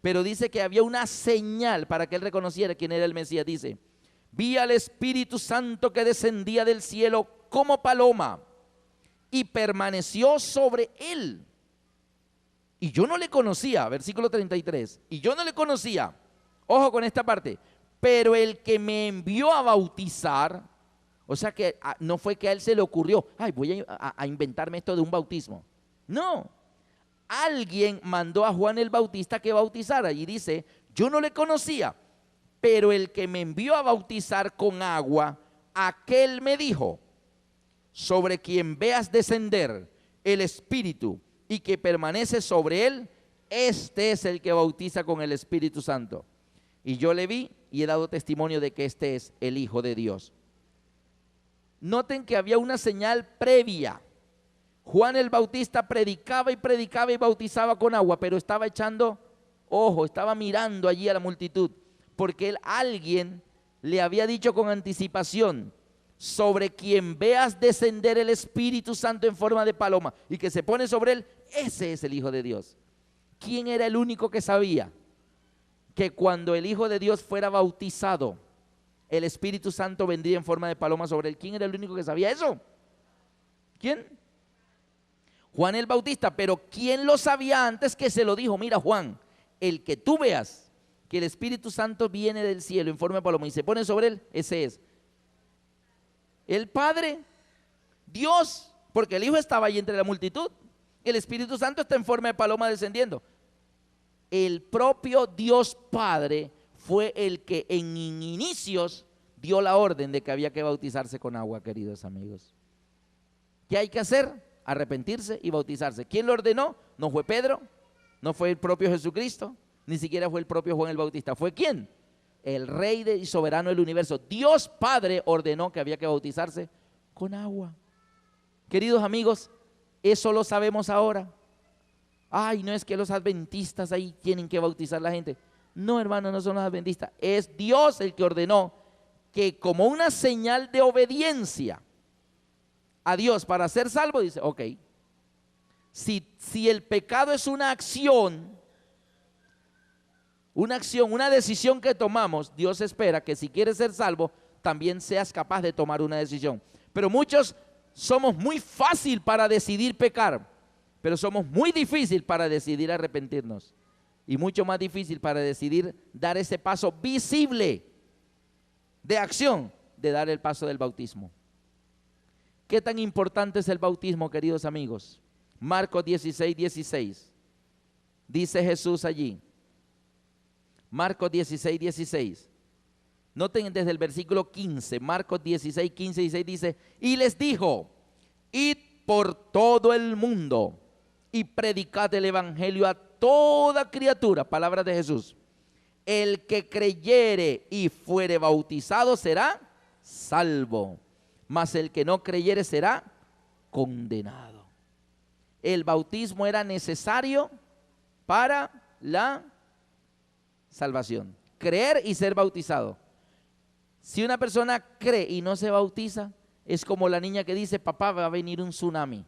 Pero dice que había una señal para que él reconociera quién era el Mesías. Dice, vi al Espíritu Santo que descendía del cielo como paloma y permaneció sobre él. Y yo no le conocía, versículo 33, y yo no le conocía, ojo con esta parte, pero el que me envió a bautizar, o sea que no fue que a él se le ocurrió, ay, voy a inventarme esto de un bautismo. No, alguien mandó a Juan el Bautista que bautizara y dice, yo no le conocía, pero el que me envió a bautizar con agua, aquel me dijo, sobre quien veas descender el Espíritu y que permanece sobre él, este es el que bautiza con el Espíritu Santo. Y yo le vi y he dado testimonio de que este es el Hijo de Dios. Noten que había una señal previa. Juan el Bautista predicaba y bautizaba con agua, pero estaba echando ojo, estaba mirando allí a la multitud, porque alguien le había dicho con anticipación, sobre quien veas descender el Espíritu Santo en forma de paloma y que se pone sobre él, ese es el Hijo de Dios. ¿Quién era el único que sabía que cuando el Hijo de Dios fuera bautizado, el Espíritu Santo vendría en forma de paloma sobre él? ¿Quién era el único que sabía eso? ¿Quién? Juan el Bautista. Pero ¿quién lo sabía antes que se lo dijo? Mira, Juan, el que tú veas que el Espíritu Santo viene del cielo en forma de paloma y se pone sobre él, ese es el Padre, Dios, porque el Hijo estaba ahí entre la multitud. El Espíritu Santo está en forma de paloma descendiendo. El propio Dios Padre fue el que en inicios dio la orden de que había que bautizarse con agua, queridos amigos. ¿Qué hay que hacer? Arrepentirse y bautizarse. ¿Quién lo ordenó? No fue Pedro, no fue el propio Jesucristo, ni siquiera fue el propio Juan el Bautista. ¿Fue quién? El Rey y soberano del universo. Dios Padre ordenó que había que bautizarse con agua. Queridos amigos, eso lo sabemos ahora. Ay, no es que los adventistas ahí tienen que bautizar a la gente. No, hermano, no son los adventistas. Es Dios el que ordenó que como una señal de obediencia a Dios para ser salvo, dice, ok, Si el pecado es una acción, una decisión que tomamos, Dios espera que si quieres ser salvo, también seas capaz de tomar una decisión. Pero muchos somos muy fácil para decidir pecar, pero somos muy difícil para decidir arrepentirnos. Y mucho más difícil para decidir dar ese paso visible de acción, de dar el paso del bautismo. ¿Qué tan importante es el bautismo, queridos amigos? Marcos 16, 16. Dice Jesús allí. Marcos 16, 16. Noten desde el versículo 15. Marcos 16, 15 y 16 dice: y les dijo: id por todo el mundo y predicad el evangelio a toda criatura. Palabras de Jesús. El que creyere y fuere bautizado será salvo, mas el que no creyere será condenado. El bautismo era necesario para la salvación. Creer y ser bautizado. Si una persona cree y no se bautiza, es como la niña que dice: papá, va a venir un tsunami.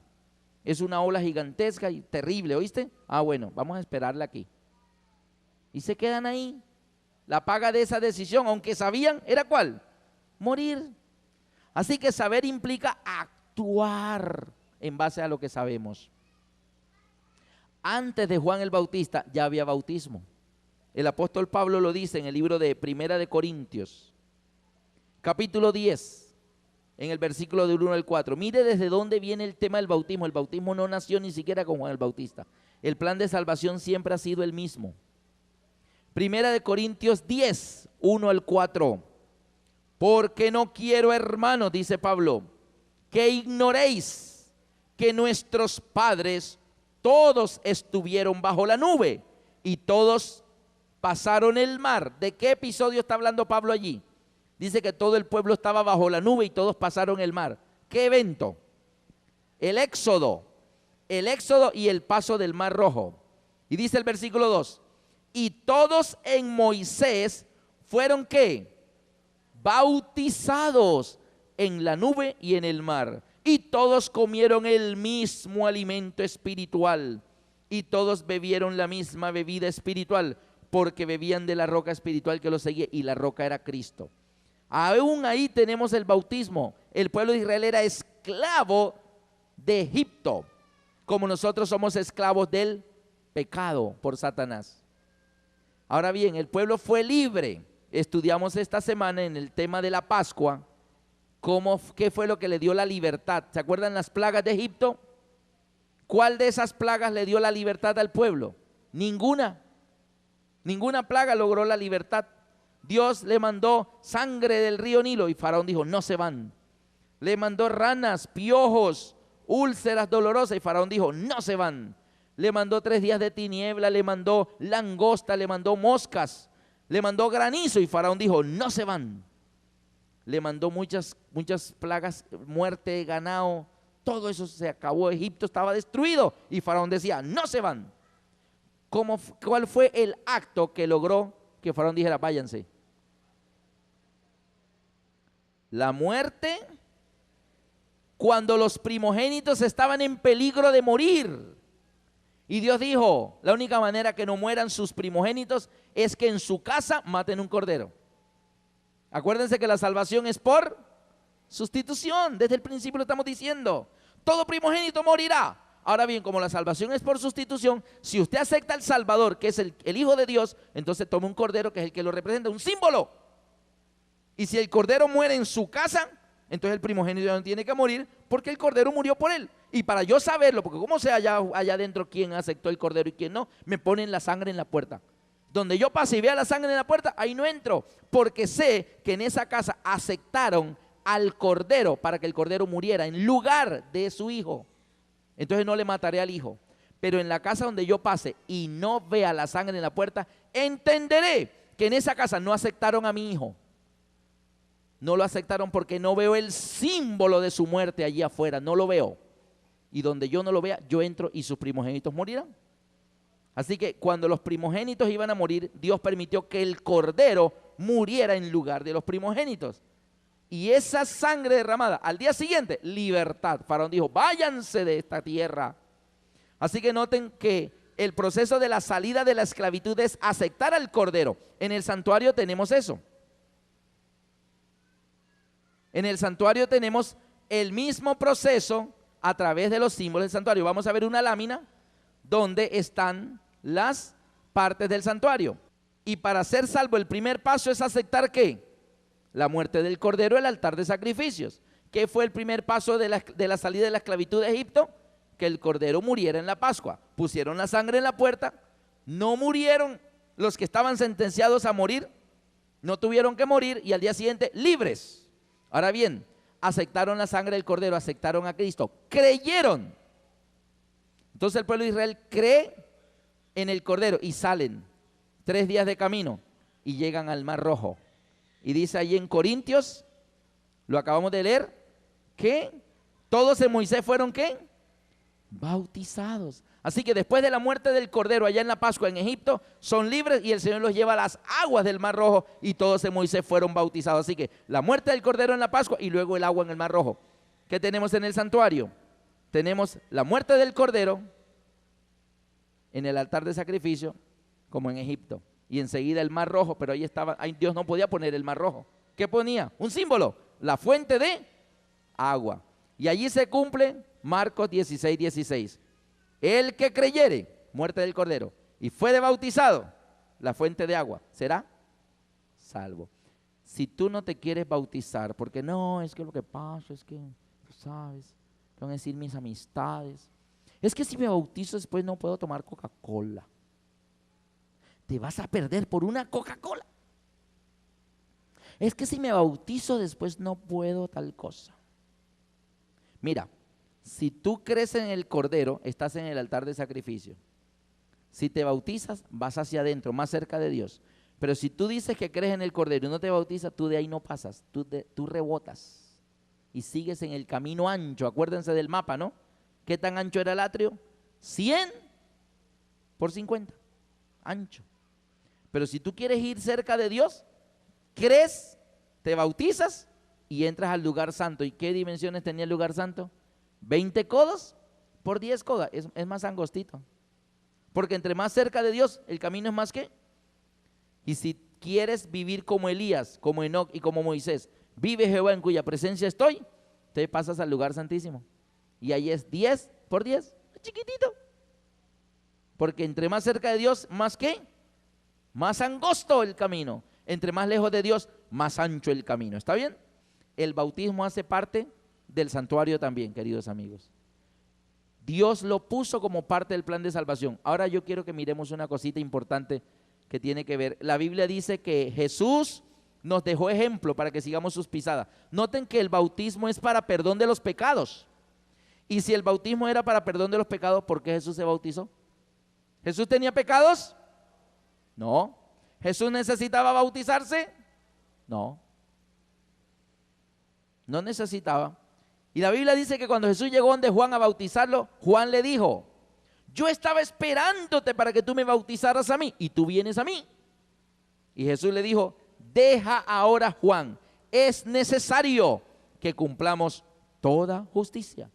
Es una ola gigantesca y terrible, ¿oíste? Ah, bueno, vamos a esperarla aquí. Y se quedan ahí. La paga de esa decisión, aunque sabían, ¿era cuál? Morir. Así que saber implica actuar en base a lo que sabemos. Antes de Juan el Bautista ya había bautismo. El apóstol Pablo lo dice en el libro de Primera de Corintios, capítulo 10, en el versículo del 1 al 4. Mire desde dónde viene el tema del bautismo. El bautismo no nació ni siquiera con Juan el Bautista. El plan de salvación siempre ha sido el mismo. Primera de Corintios 10, 1 al 4. Porque no quiero, hermanos, dice Pablo, que ignoréis que nuestros padres todos estuvieron bajo la nube y todos pasaron el mar. ¿De qué episodio está hablando Pablo allí? Dice que todo el pueblo estaba bajo la nube y todos pasaron el mar. ¿Qué evento? El éxodo y el paso del mar rojo. Y dice el versículo 2, y todos en Moisés fueron ¿qué? Bautizados en la nube y en el mar. Y todos comieron el mismo alimento espiritual y todos bebieron la misma bebida espiritual, porque bebían de la roca espiritual que los seguía, y la roca era Cristo. Aún ahí tenemos el bautismo. El pueblo de Israel era esclavo de Egipto, como nosotros somos esclavos del pecado por Satanás. Ahora bien, el pueblo fue libre. Estudiamos esta semana en el tema de la Pascua, qué fue lo que le dio la libertad. ¿Se acuerdan las plagas de Egipto? ¿Cuál de esas plagas le dio la libertad al pueblo? Ninguna. Ninguna plaga logró la libertad. Dios le mandó sangre del río Nilo y Faraón dijo: no se van. Le mandó ranas, piojos, úlceras dolorosas y Faraón dijo: no se van. Le mandó 3 días de tiniebla, le mandó langosta, le mandó moscas, le mandó granizo y Faraón dijo: no se van. Le mandó muchas plagas, muerte, ganado, todo eso se acabó. Egipto estaba destruido y Faraón decía: no se van. ¿Cuál fue el acto que logró que Faraón dijera: váyanse? La muerte, cuando los primogénitos estaban en peligro de morir. Y Dios dijo: la única manera que no mueran sus primogénitos es que en su casa maten un cordero. Acuérdense que la salvación es por sustitución. Desde el principio lo estamos diciendo. Todo primogénito morirá. Ahora bien, como la salvación es por sustitución, si usted acepta al Salvador, que es el Hijo de Dios, entonces toma un cordero que es el que lo representa, un símbolo. Y si el cordero muere en su casa, entonces el primogénito no tiene que morir, porque el cordero murió por él. Y para yo saberlo, porque como sé allá adentro quién aceptó el cordero y quién no, me ponen la sangre en la puerta. Donde yo pase y vea la sangre en la puerta, ahí no entro, porque sé que en esa casa aceptaron al cordero para que el cordero muriera en lugar de su hijo. Entonces no le mataré al hijo. Pero en la casa donde yo pase y no vea la sangre en la puerta, entenderé que en esa casa no aceptaron a mi hijo. No lo aceptaron porque no veo el símbolo de su muerte allí afuera, no lo veo. Y donde yo no lo vea, yo entro y sus primogénitos morirán. Así que cuando los primogénitos iban a morir, Dios permitió que el cordero muriera en lugar de los primogénitos. Y esa sangre derramada, al día siguiente, libertad. Faraón dijo: váyanse de esta tierra. Así que noten que el proceso de la salida de la esclavitud es aceptar al Cordero. En el santuario tenemos eso. En el santuario tenemos el mismo proceso a través de los símbolos del santuario. Vamos a ver una lámina donde están las partes del santuario. Y para ser salvo, el primer paso es aceptar ¿qué? La muerte del Cordero, el altar de sacrificios. ¿Qué fue el primer paso de la salida de la esclavitud de Egipto? Que el Cordero muriera en la Pascua. Pusieron la sangre en la puerta, no murieron los que estaban sentenciados a morir, no tuvieron que morir y al día siguiente libres. Ahora bien, aceptaron la sangre del Cordero, aceptaron a Cristo, creyeron. Entonces el pueblo de Israel cree en el Cordero y salen 3 días de camino y llegan al Mar Rojo. Y dice allí en Corintios, lo acabamos de leer, que todos en Moisés fueron ¿qué? Bautizados. Así que después de la muerte del Cordero allá en la Pascua en Egipto, son libres y el Señor los lleva a las aguas del Mar Rojo y todos en Moisés fueron bautizados. Así que la muerte del Cordero en la Pascua y luego el agua en el Mar Rojo. ¿Qué tenemos en el santuario? Tenemos la muerte del Cordero en el altar de sacrificio, como en Egipto. Y enseguida el Mar Rojo, pero ahí estaba, ahí Dios no podía poner el Mar Rojo. ¿Qué ponía? Un símbolo, la fuente de agua. Y allí se cumple Marcos 16, 16. El que creyere, muerte del Cordero, y fue bautizado, la fuente de agua, será salvo. Si tú no te quieres bautizar, porque no, es que lo que pasa es que, tú sabes, van a decir mis amistades, es que si me bautizo después no puedo tomar Coca-Cola. Te vas a perder por una Coca-Cola. Es que si me bautizo después no puedo tal cosa. Mira, si tú crees en el Cordero, estás en el altar de sacrificio. Si te bautizas, vas hacia adentro, más cerca de Dios. Pero si tú dices que crees en el Cordero y no te bautizas, tú de ahí no pasas, tú rebotas y sigues en el camino ancho. Acuérdense del mapa, ¿no? ¿Qué tan ancho era el atrio? 100 por 50, ancho. Pero si tú quieres ir cerca de Dios, crees, te bautizas y entras al lugar santo. ¿Y qué dimensiones tenía el lugar santo? 20 codos por 10 codos, es más angostito. Porque entre más cerca de Dios, el camino es más que. Y si quieres vivir como Elías, como Enoc y como Moisés, vive Jehová en cuya presencia estoy, te pasas al lugar santísimo. Y ahí es 10 por 10, chiquitito. Porque entre más cerca de Dios, más que, más angosto el camino. Entre más lejos de Dios, más ancho el camino. ¿Está bien? El bautismo hace parte del santuario también, queridos amigos. Dios lo puso como parte del plan de salvación. Ahora yo quiero que miremos una cosita importante que tiene que ver. La Biblia dice que Jesús nos dejó ejemplo para que sigamos sus pisadas. Noten que el bautismo es para perdón de los pecados. Y si el bautismo era para perdón de los pecados, ¿por qué Jesús se bautizó? ¿Jesús tenía pecados? No. ¿Jesús necesitaba bautizarse? No. No necesitaba. Y la Biblia dice que cuando Jesús llegó donde Juan a bautizarlo, Juan le dijo, yo estaba esperándote para que tú me bautizaras a mí y tú vienes a mí. Y Jesús le dijo, deja ahora, Juan, es necesario que cumplamos toda justicia.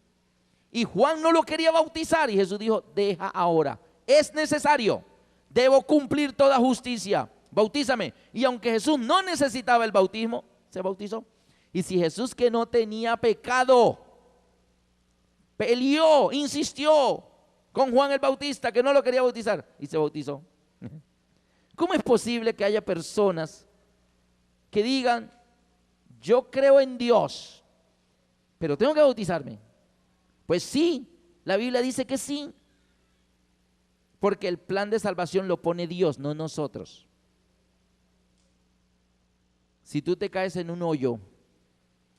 Y Juan no lo quería bautizar y Jesús dijo, deja ahora, es necesario, debo cumplir toda justicia, bautízame. Y aunque Jesús no necesitaba el bautismo, se bautizó. Y si Jesús, que no tenía pecado, peleó, insistió con Juan el Bautista, que no lo quería bautizar, y se bautizó. ¿Cómo es posible que haya personas que digan, yo creo en Dios, pero tengo que bautizarme? Pues sí, la Biblia dice que sí, porque el plan de salvación lo pone Dios, no nosotros. Si tú te caes en un hoyo,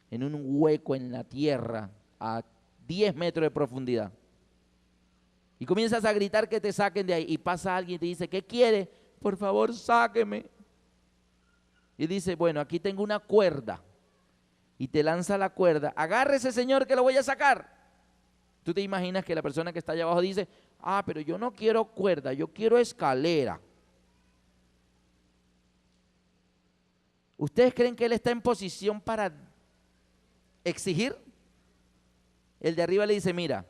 en un hueco en la tierra a 10 metros de profundidad y comienzas a gritar que te saquen de ahí y pasa alguien y te dice, ¿qué quiere? Por favor, sáqueme. Y dice, bueno, aquí tengo una cuerda, y te lanza la cuerda, agárrese, señor, que lo voy a sacar. Tú te imaginas que la persona que está allá abajo dice, pero yo no quiero cuerda, yo quiero escalera. ¿Ustedes creen que él está en posición para exigir? El de arriba le dice, mira,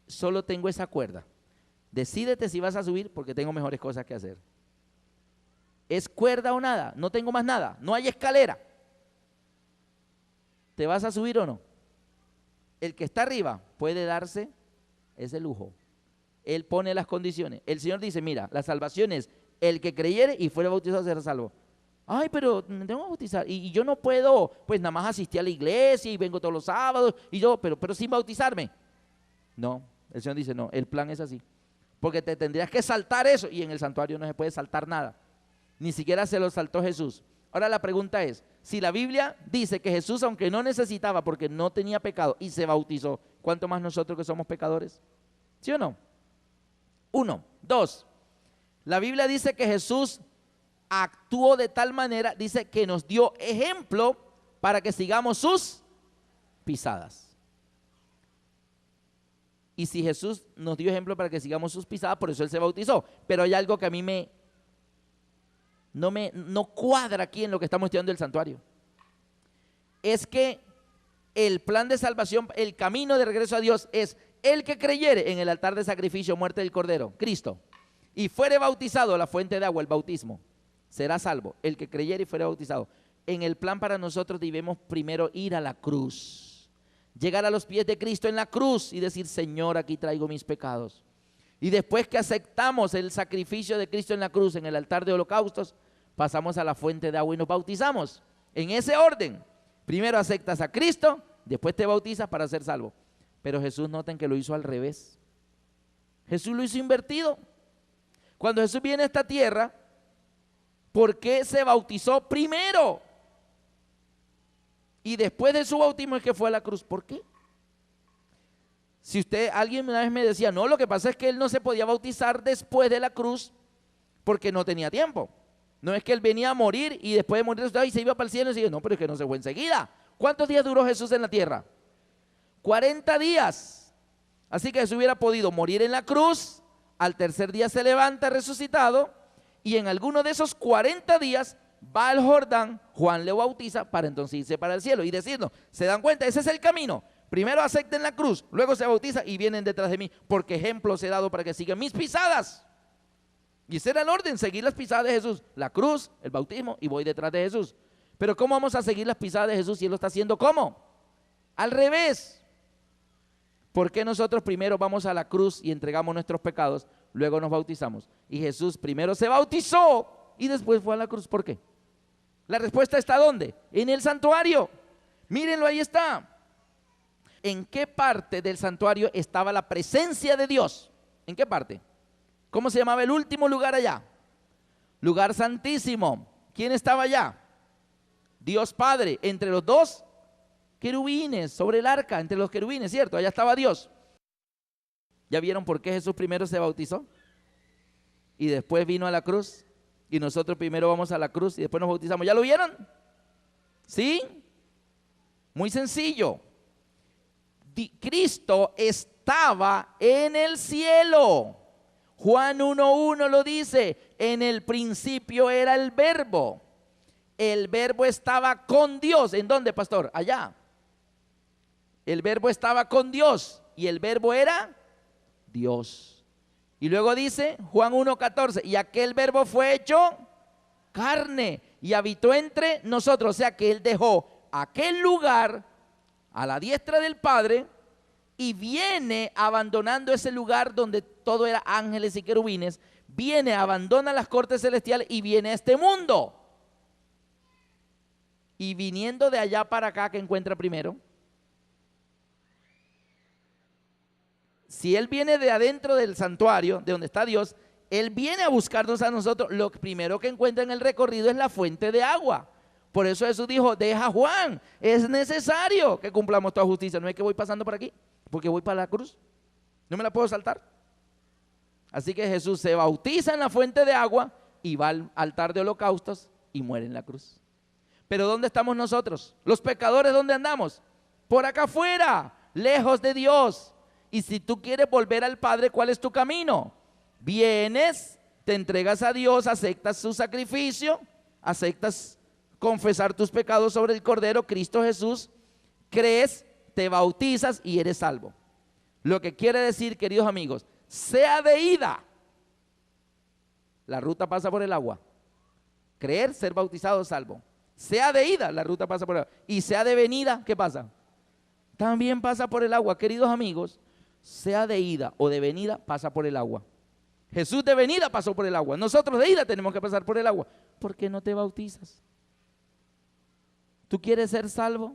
solo tengo esa cuerda, Decídete si vas a subir porque tengo mejores cosas que hacer. ¿Es cuerda o nada? No tengo más nada, no hay escalera. ¿Te vas a subir o no? El que está arriba puede darse ese lujo. Él pone las condiciones. El Señor dice, mira, la salvación es el que creyere y fuere bautizado será salvo. Ay, pero me tengo que bautizar y yo no puedo, pues nada más asistir a la iglesia y vengo todos los sábados y yo, pero sin bautizarme. No, el Señor dice, no, el plan es así. Porque te tendrías que saltar eso y en el santuario no se puede saltar nada. Ni siquiera se lo saltó Jesús. Ahora la pregunta es, si la Biblia dice que Jesús, aunque no necesitaba porque no tenía pecado y se bautizó, ¿cuánto más nosotros que somos pecadores? ¿Sí o no? 1, 2. La Biblia dice que Jesús actuó de tal manera, dice que nos dio ejemplo para que sigamos sus pisadas. Y si Jesús nos dio ejemplo para que sigamos sus pisadas, por eso Él se bautizó. Pero hay algo que a mí no cuadra aquí en lo que estamos estudiando del santuario. Es que el plan de salvación, el camino de regreso a Dios es el que creyere en el altar de sacrificio, muerte del Cordero, Cristo, y fuere bautizado a la fuente de agua, el bautismo, será salvo. El que creyere y fuere bautizado. En el plan para nosotros debemos primero ir a la cruz, llegar a los pies de Cristo en la cruz y decir, Señor, aquí traigo mis pecados. Y después que aceptamos el sacrificio de Cristo en la cruz, en el altar de holocaustos, pasamos a la fuente de agua y nos bautizamos. En ese orden, primero aceptas a Cristo, después te bautizas para ser salvo. Pero Jesús, noten que lo hizo al revés. Jesús lo hizo invertido. Cuando Jesús viene a esta tierra, ¿por qué se bautizó primero? Y después de su bautismo es que fue a la cruz. ¿Por qué? Si alguien una vez me decía, no, lo que pasa es que él no se podía bautizar después de la cruz porque no tenía tiempo. No es que él venía a morir y después de morir y se iba para el cielo y decía, no, pero es que no se fue enseguida. ¿Cuántos días duró Jesús en la tierra? 40 días. Así que Jesús hubiera podido morir en la cruz, al tercer día se levanta resucitado y en alguno de esos 40 días va al Jordán, Juan le bautiza para entonces irse para el cielo y decirnos, ¿se dan cuenta? Ese es el camino. Primero acepten la cruz, luego se bautiza y vienen detrás de mí, porque ejemplos he dado para que sigan mis pisadas. Y ese era el orden, seguir las pisadas de Jesús, la cruz, el bautismo y voy detrás de Jesús. Pero ¿cómo vamos a seguir las pisadas de Jesús si Él lo está haciendo? ¿Cómo? Al revés. ¿Por qué nosotros primero vamos a la cruz y entregamos nuestros pecados, luego nos bautizamos? Y Jesús primero se bautizó y después fue a la cruz. ¿Por qué? La respuesta está ¿dónde? En el santuario. Mírenlo, ahí está. ¿En qué parte del santuario estaba la presencia de Dios? ¿En qué parte? ¿Cómo se llamaba el último lugar allá? Lugar santísimo. ¿Quién estaba allá? Dios Padre, entre los dos querubines, sobre el arca, entre los querubines, ¿cierto? Allá estaba Dios. ¿Ya vieron por qué Jesús primero se bautizó? Y después vino a la cruz. Y nosotros primero vamos a la cruz y después nos bautizamos. ¿Ya lo vieron? ¿Sí? Muy sencillo. Cristo estaba en el cielo. Juan 1:1 lo dice, en el principio era el verbo. El verbo estaba con Dios. ¿En dónde, pastor? Allá. El verbo estaba con Dios y el verbo era Dios. Y luego dice Juan 1:14, y aquel verbo fue hecho carne y habitó entre nosotros. O sea que Él dejó aquel lugar a la diestra del Padre y viene abandonando ese lugar donde todo era ángeles y querubines, viene, abandona las cortes celestiales y viene a este mundo. Y viniendo de allá para acá, ¿qué encuentra primero? Si Él viene de adentro del santuario, de donde está Dios, Él viene a buscarnos a nosotros. Lo primero que encuentra en el recorrido es la fuente de agua. Por eso Jesús dijo, deja Juan, es necesario que cumplamos toda justicia. No es que voy pasando por aquí, porque voy para la cruz. No me la puedo saltar. Así que Jesús se bautiza en la fuente de agua y va al altar de holocaustos y muere en la cruz. Pero ¿dónde estamos nosotros? Los pecadores, ¿dónde andamos? Por acá afuera, lejos de Dios. Y si tú quieres volver al Padre, ¿cuál es tu camino? Vienes, te entregas a Dios, aceptas su sacrificio, aceptas confesar tus pecados sobre el Cordero, Cristo Jesús, crees, te bautizas y eres salvo. Lo que quiere decir, queridos amigos, sea de ida. La ruta pasa por el agua. Creer, ser bautizado, salvo. Sea de ida, la ruta pasa por el agua. Y sea de venida, ¿qué pasa? También pasa por el agua. Queridos amigos, sea de ida o de venida, pasa por el agua. Jesús de venida pasó por el agua. Nosotros de ida tenemos que pasar por el agua. ¿Por qué no te bautizas? ¿Tú quieres ser salvo?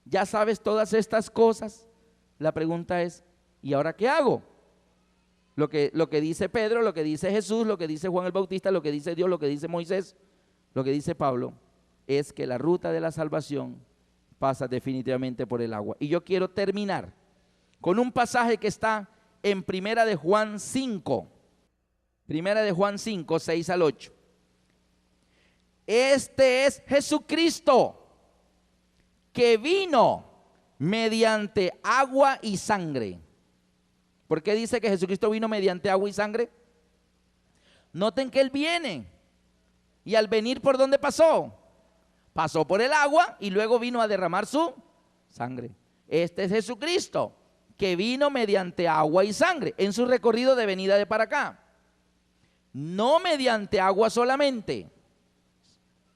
¿Ya sabes todas estas cosas? La pregunta es, ¿y ahora qué hago? Lo que dice Pedro, lo que dice Jesús, lo que dice Juan el Bautista, lo que dice Dios, lo que dice Moisés, lo que dice Pablo, es que la ruta de la salvación pasa definitivamente por el agua. Y yo quiero terminar con un pasaje que está en Primera de Juan 5. Primera de Juan 5, 6 al 8. Este es Jesucristo, que vino mediante agua y sangre. ¿Por qué dice que Jesucristo vino mediante agua y sangre? Noten que Él viene. Y al venir, ¿por dónde pasó? Pasó por el agua y luego vino a derramar su sangre. Este es Jesucristo, que vino mediante agua y sangre en su recorrido de venida de para acá. No mediante agua solamente,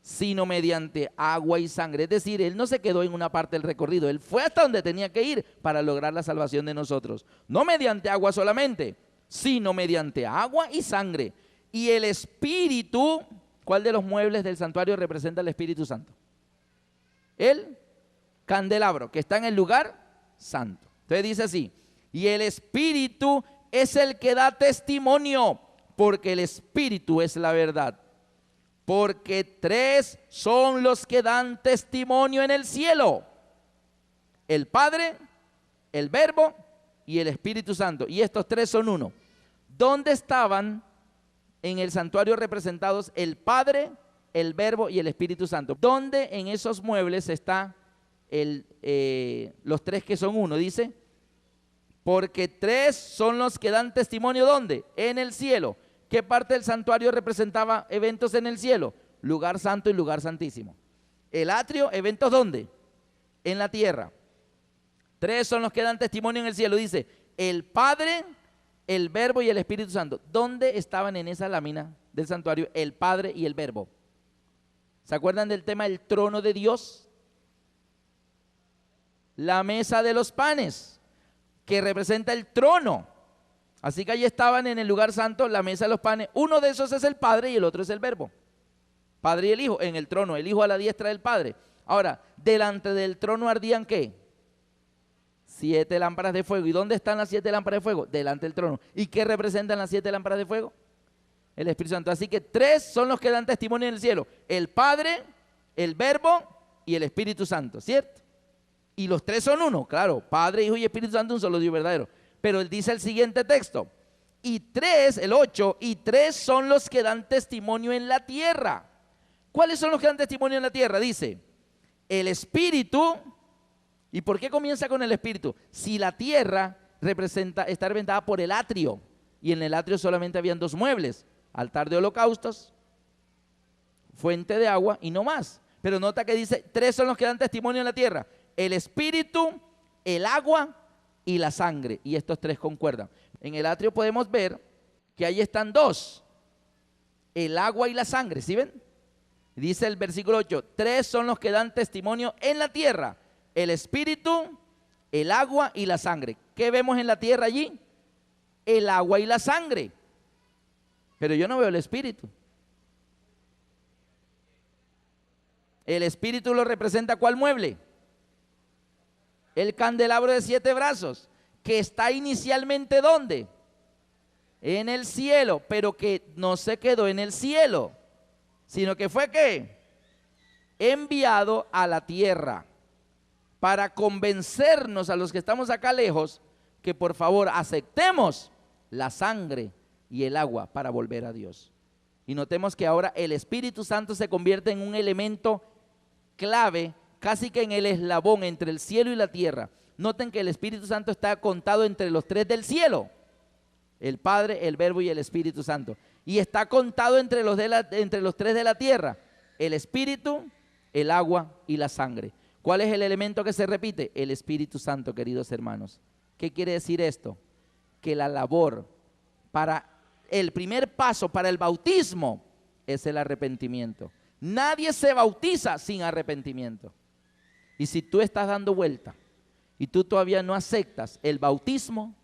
sino mediante agua y sangre. Es decir, Él no se quedó en una parte del recorrido, Él fue hasta donde tenía que ir para lograr la salvación de nosotros. No mediante agua solamente, sino mediante agua y sangre. Y el Espíritu, ¿cuál de los muebles del santuario representa el Espíritu Santo? El candelabro, que está en el lugar santo. Entonces dice así, y el Espíritu es el que da testimonio, porque el Espíritu es la verdad. Porque tres son los que dan testimonio en el cielo: el Padre, el Verbo y el Espíritu Santo. Y estos tres son uno. ¿Dónde estaban en el santuario representados el Padre, el Verbo y el Espíritu Santo? ¿Dónde en esos muebles está los tres que son uno? Dice, porque tres son los que dan testimonio. ¿Dónde? En el cielo. ¿Qué parte del santuario representaba eventos en el cielo? Lugar santo y lugar santísimo. El atrio, ¿eventos dónde? En la tierra. Tres son los que dan testimonio en el cielo. Dice, el Padre, el Verbo y el Espíritu Santo. ¿Dónde estaban en esa lámina del santuario el Padre y el Verbo? ¿Se acuerdan del tema del trono de Dios? La mesa de los panes, que representa el trono. Así que allí estaban en el lugar santo, la mesa de los panes. Uno de esos es el Padre y el otro es el Verbo. Padre y el Hijo en el trono, el Hijo a la diestra del Padre. Ahora, delante del trono ardían ¿qué? 7 lámparas de fuego. ¿Y dónde están las 7 lámparas de fuego? Delante del trono. ¿Y qué representan las 7 lámparas de fuego? El Espíritu Santo. Así que tres son los que dan testimonio en el cielo: el Padre, el Verbo y el Espíritu Santo, ¿cierto? Y los tres son uno, claro, Padre, Hijo y Espíritu Santo, un solo Dios verdadero. Pero él dice el siguiente texto, y tres, el 8, y tres son los que dan testimonio en la tierra. ¿Cuáles son los que dan testimonio en la tierra? Dice, el Espíritu. ¿Y por qué comienza con el Espíritu? Si la tierra está representada por el atrio, y en el atrio solamente habían dos muebles: altar de holocaustos, fuente de agua y no más. Pero nota que dice, tres son los que dan testimonio en la tierra: el Espíritu, el agua y la sangre. Y estos tres concuerdan. En el atrio podemos ver que ahí están dos: el agua y la sangre. ¿Sí ven? Dice el versículo 8, tres son los que dan testimonio en la tierra: el Espíritu, el agua y la sangre. ¿Qué vemos en la tierra allí? El agua y la sangre. Pero yo no veo el Espíritu. El Espíritu lo representa ¿cuál mueble? El candelabro de 7 brazos, que está inicialmente ¿dónde? En el cielo, pero que no se quedó en el cielo, sino que fue ¿qué? Enviado a la tierra para convencernos a los que estamos acá lejos que por favor aceptemos la sangre y el agua para volver a Dios. Y notemos que ahora el Espíritu Santo se convierte en un elemento clave, casi que en el eslabón entre el cielo y la tierra. Noten que el Espíritu Santo está contado entre los tres del cielo: el Padre, el Verbo y el Espíritu Santo. Y está contado entre los tres de la tierra: el Espíritu, el agua y la sangre. ¿Cuál es el elemento que se repite? El Espíritu Santo, queridos hermanos. ¿Qué quiere decir esto? Que la labor el primer paso para el bautismo es el arrepentimiento. Nadie se bautiza sin arrepentimiento. Y si tú estás dando vuelta y tú todavía no aceptas el bautismo,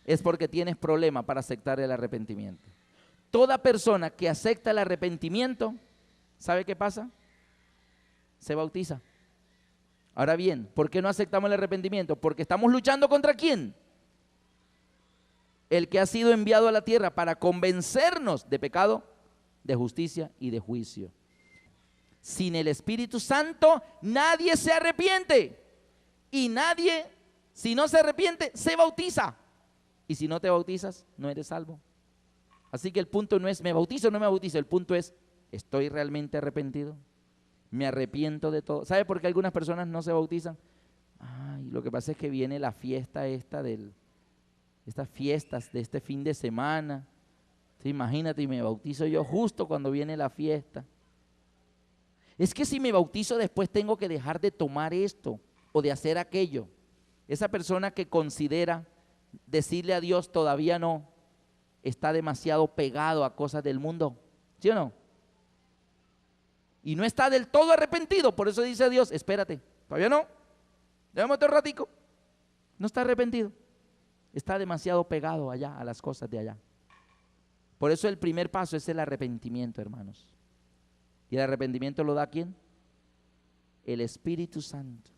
es porque tienes problema para aceptar el arrepentimiento. Toda persona que acepta el arrepentimiento, ¿sabe qué pasa? Se bautiza. Ahora bien, ¿por qué no aceptamos el arrepentimiento? Porque estamos luchando ¿contra quién? El que ha sido enviado a la tierra para convencernos de pecado, de justicia y de juicio. Sin el Espíritu Santo nadie se arrepiente. Y nadie, si no se arrepiente, se bautiza. Y si no te bautizas, no eres salvo. Así que el punto no es me bautizo o no me bautizo. El punto es, ¿estoy realmente arrepentido? Me arrepiento de todo. ¿Sabe por qué algunas personas no se bautizan? Ay, lo que pasa es que viene la fiesta estas fiestas de este fin de semana. Sí, imagínate, y me bautizo yo justo cuando viene la fiesta. Es que si me bautizo después tengo que dejar de tomar esto o de hacer aquello. Esa persona que considera decirle a Dios todavía no, está demasiado pegado a cosas del mundo, ¿sí o no? Y no está del todo arrepentido, por eso dice Dios, espérate, todavía no, déjame otro ratico. No está arrepentido, está demasiado pegado allá a las cosas de allá. Por eso el primer paso es el arrepentimiento, hermanos. ¿Y el arrepentimiento lo da quién? El Espíritu Santo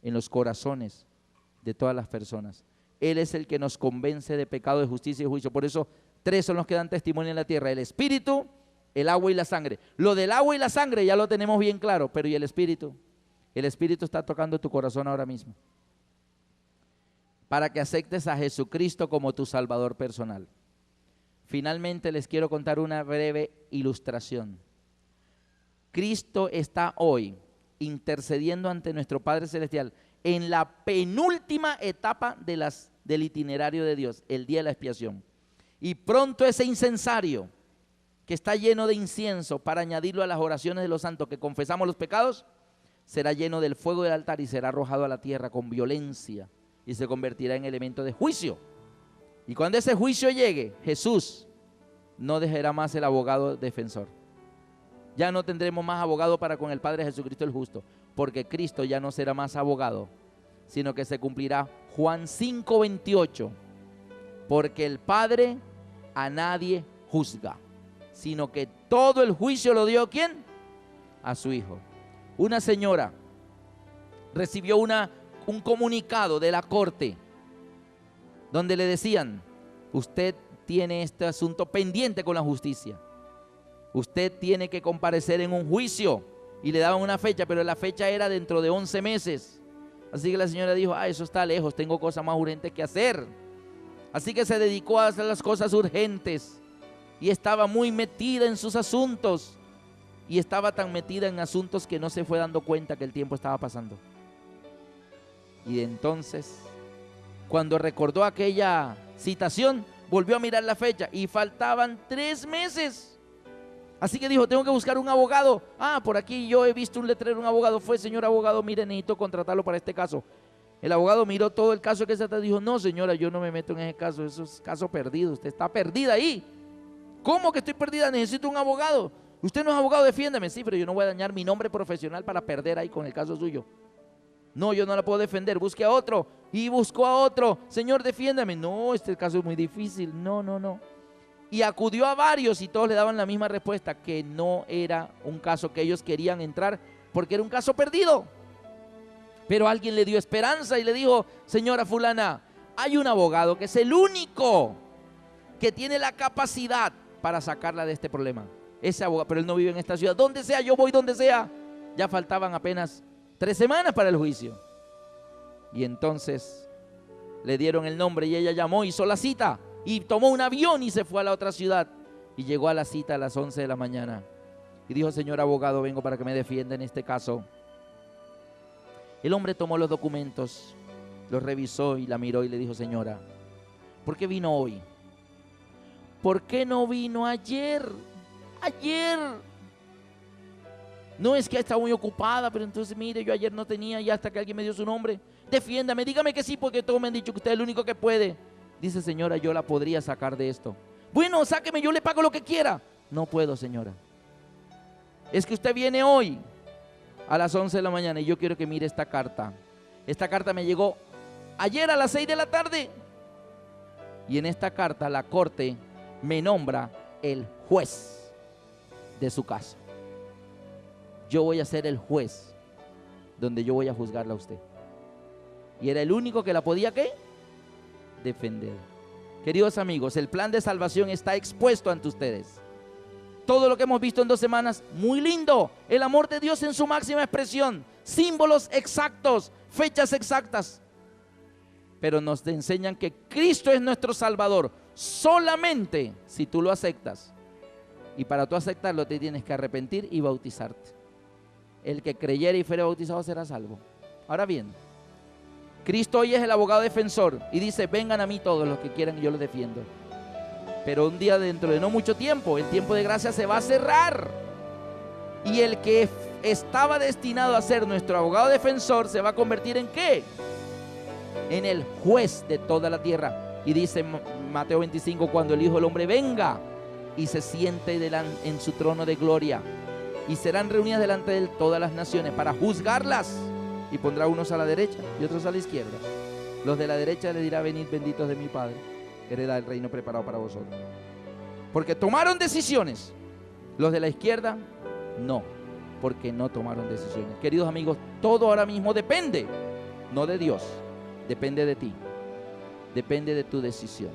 en los corazones de todas las personas. Él es el que nos convence de pecado, de justicia y juicio. Por eso 3 son los que dan testimonio en la tierra: el Espíritu, el agua y la sangre. Lo del agua y la sangre ya lo tenemos bien claro, pero ¿y el Espíritu? El Espíritu está tocando tu corazón ahora mismo para que aceptes a Jesucristo como tu Salvador personal. Finalmente les quiero contar una breve ilustración. Cristo está hoy intercediendo ante nuestro Padre Celestial en la penúltima etapa del itinerario de Dios, el día de la expiación. Y pronto ese incensario que está lleno de incienso para añadirlo a las oraciones de los santos que confesamos los pecados, será lleno del fuego del altar y será arrojado a la tierra con violencia y se convertirá en elemento de juicio. Y cuando ese juicio llegue, Jesús no dejará más el abogado defensor. Ya no tendremos más abogado para con el Padre Jesucristo el justo, porque Cristo ya no será más abogado, sino que se cumplirá Juan 5:28, porque el Padre a nadie juzga, sino que todo el juicio lo dio ¿quién? A su Hijo. Una señora recibió un comunicado de la corte donde le decían: usted tiene este asunto pendiente con la justicia, usted tiene que comparecer en un juicio, y le daban una fecha, pero la fecha era dentro de 11 meses. Así que la señora dijo: eso está lejos, tengo cosas más urgentes que hacer. Así que se dedicó a hacer las cosas urgentes y estaba muy metida en sus asuntos, y estaba tan metida en asuntos que no se fue dando cuenta que el tiempo estaba pasando. Y entonces, cuando recordó aquella citación, volvió a mirar la fecha y faltaban 3 meses. Así que dijo: tengo que buscar un abogado. Por aquí yo he visto un letrero, un abogado. Fue: señor abogado, mire, necesito contratarlo para este caso. El abogado miró todo el caso que se trata y dijo: no, señora, yo no me meto en ese caso, eso es caso perdido, usted está perdida ahí. ¿Cómo que estoy perdida? Necesito un abogado. Usted no es abogado, defiéndame. Sí, pero yo no voy a dañar mi nombre profesional para perder ahí con el caso suyo. No, yo no la puedo defender, busque a otro. Y buscó a otro: señor, defiéndame. No, este caso es muy difícil. No. Y acudió a varios y todos le daban la misma respuesta, que no era un caso que ellos querían entrar porque era un caso perdido. Pero alguien le dio esperanza y le dijo: señora fulana, hay un abogado que es el único que tiene la capacidad para sacarla de este problema. Ese abogado, pero él no vive en esta ciudad. Donde sea, yo voy donde sea. Ya faltaban apenas 3 semanas para el juicio. Y entonces le dieron el nombre y ella llamó, hizo la cita y tomó un avión y se fue a la otra ciudad. Y llegó a la cita a las 11 de la mañana. Y dijo: señor abogado, vengo para que me defienda en este caso. El hombre tomó los documentos, los revisó y la miró y le dijo: señora, ¿por qué vino hoy? ¿Por qué no vino ayer? Ayer. No, es que está muy ocupada, pero entonces mire, yo ayer no tenía, y hasta que alguien me dio su nombre. Defiéndame, dígame que sí, porque todos me han dicho que usted es el único que puede. Dice: señora, yo la podría sacar de esto, Bueno, sáqueme, yo le pago lo que quiera. No puedo, señora. Es que usted viene hoy a las 11 de la mañana y yo quiero que mire esta carta. Esta carta me llegó ayer a las 6 de la tarde. Y en esta carta la corte me nombra el juez de su caso. Yo voy a ser el juez donde yo voy a juzgarla a usted. Y era el único que la podía, ¿qué? Defender. Queridos amigos, el plan de salvación está expuesto ante ustedes. Todo lo que hemos visto en 2 semanas, muy lindo. El amor de Dios en su máxima expresión. Símbolos exactos, fechas exactas. Pero nos enseñan que Cristo es nuestro Salvador solamente si tú lo aceptas. Y para tú aceptarlo te tienes que arrepentir y bautizarte. El que creyere y fuere bautizado será salvo. Ahora bien, Cristo hoy es el abogado defensor y dice: vengan a mí todos los que quieran y yo los defiendo. Pero un día, dentro de no mucho tiempo, el tiempo de gracia se va a cerrar. Y el que estaba destinado a ser nuestro abogado defensor se va a convertir ¿en qué? En el juez de toda la tierra. Y dice Mateo 25, cuando el Hijo del Hombre venga y se siente en su trono de gloria, y serán reunidas delante de él todas las naciones para juzgarlas, y pondrá unos a la derecha y otros a la izquierda. Los de la derecha le dirá: venid benditos de mi Padre, heredad el reino preparado para vosotros. Porque tomaron decisiones. Los de la izquierda no, porque no tomaron decisiones. Queridos amigos, todo ahora mismo depende, no de Dios, depende de ti, depende de tu decisión.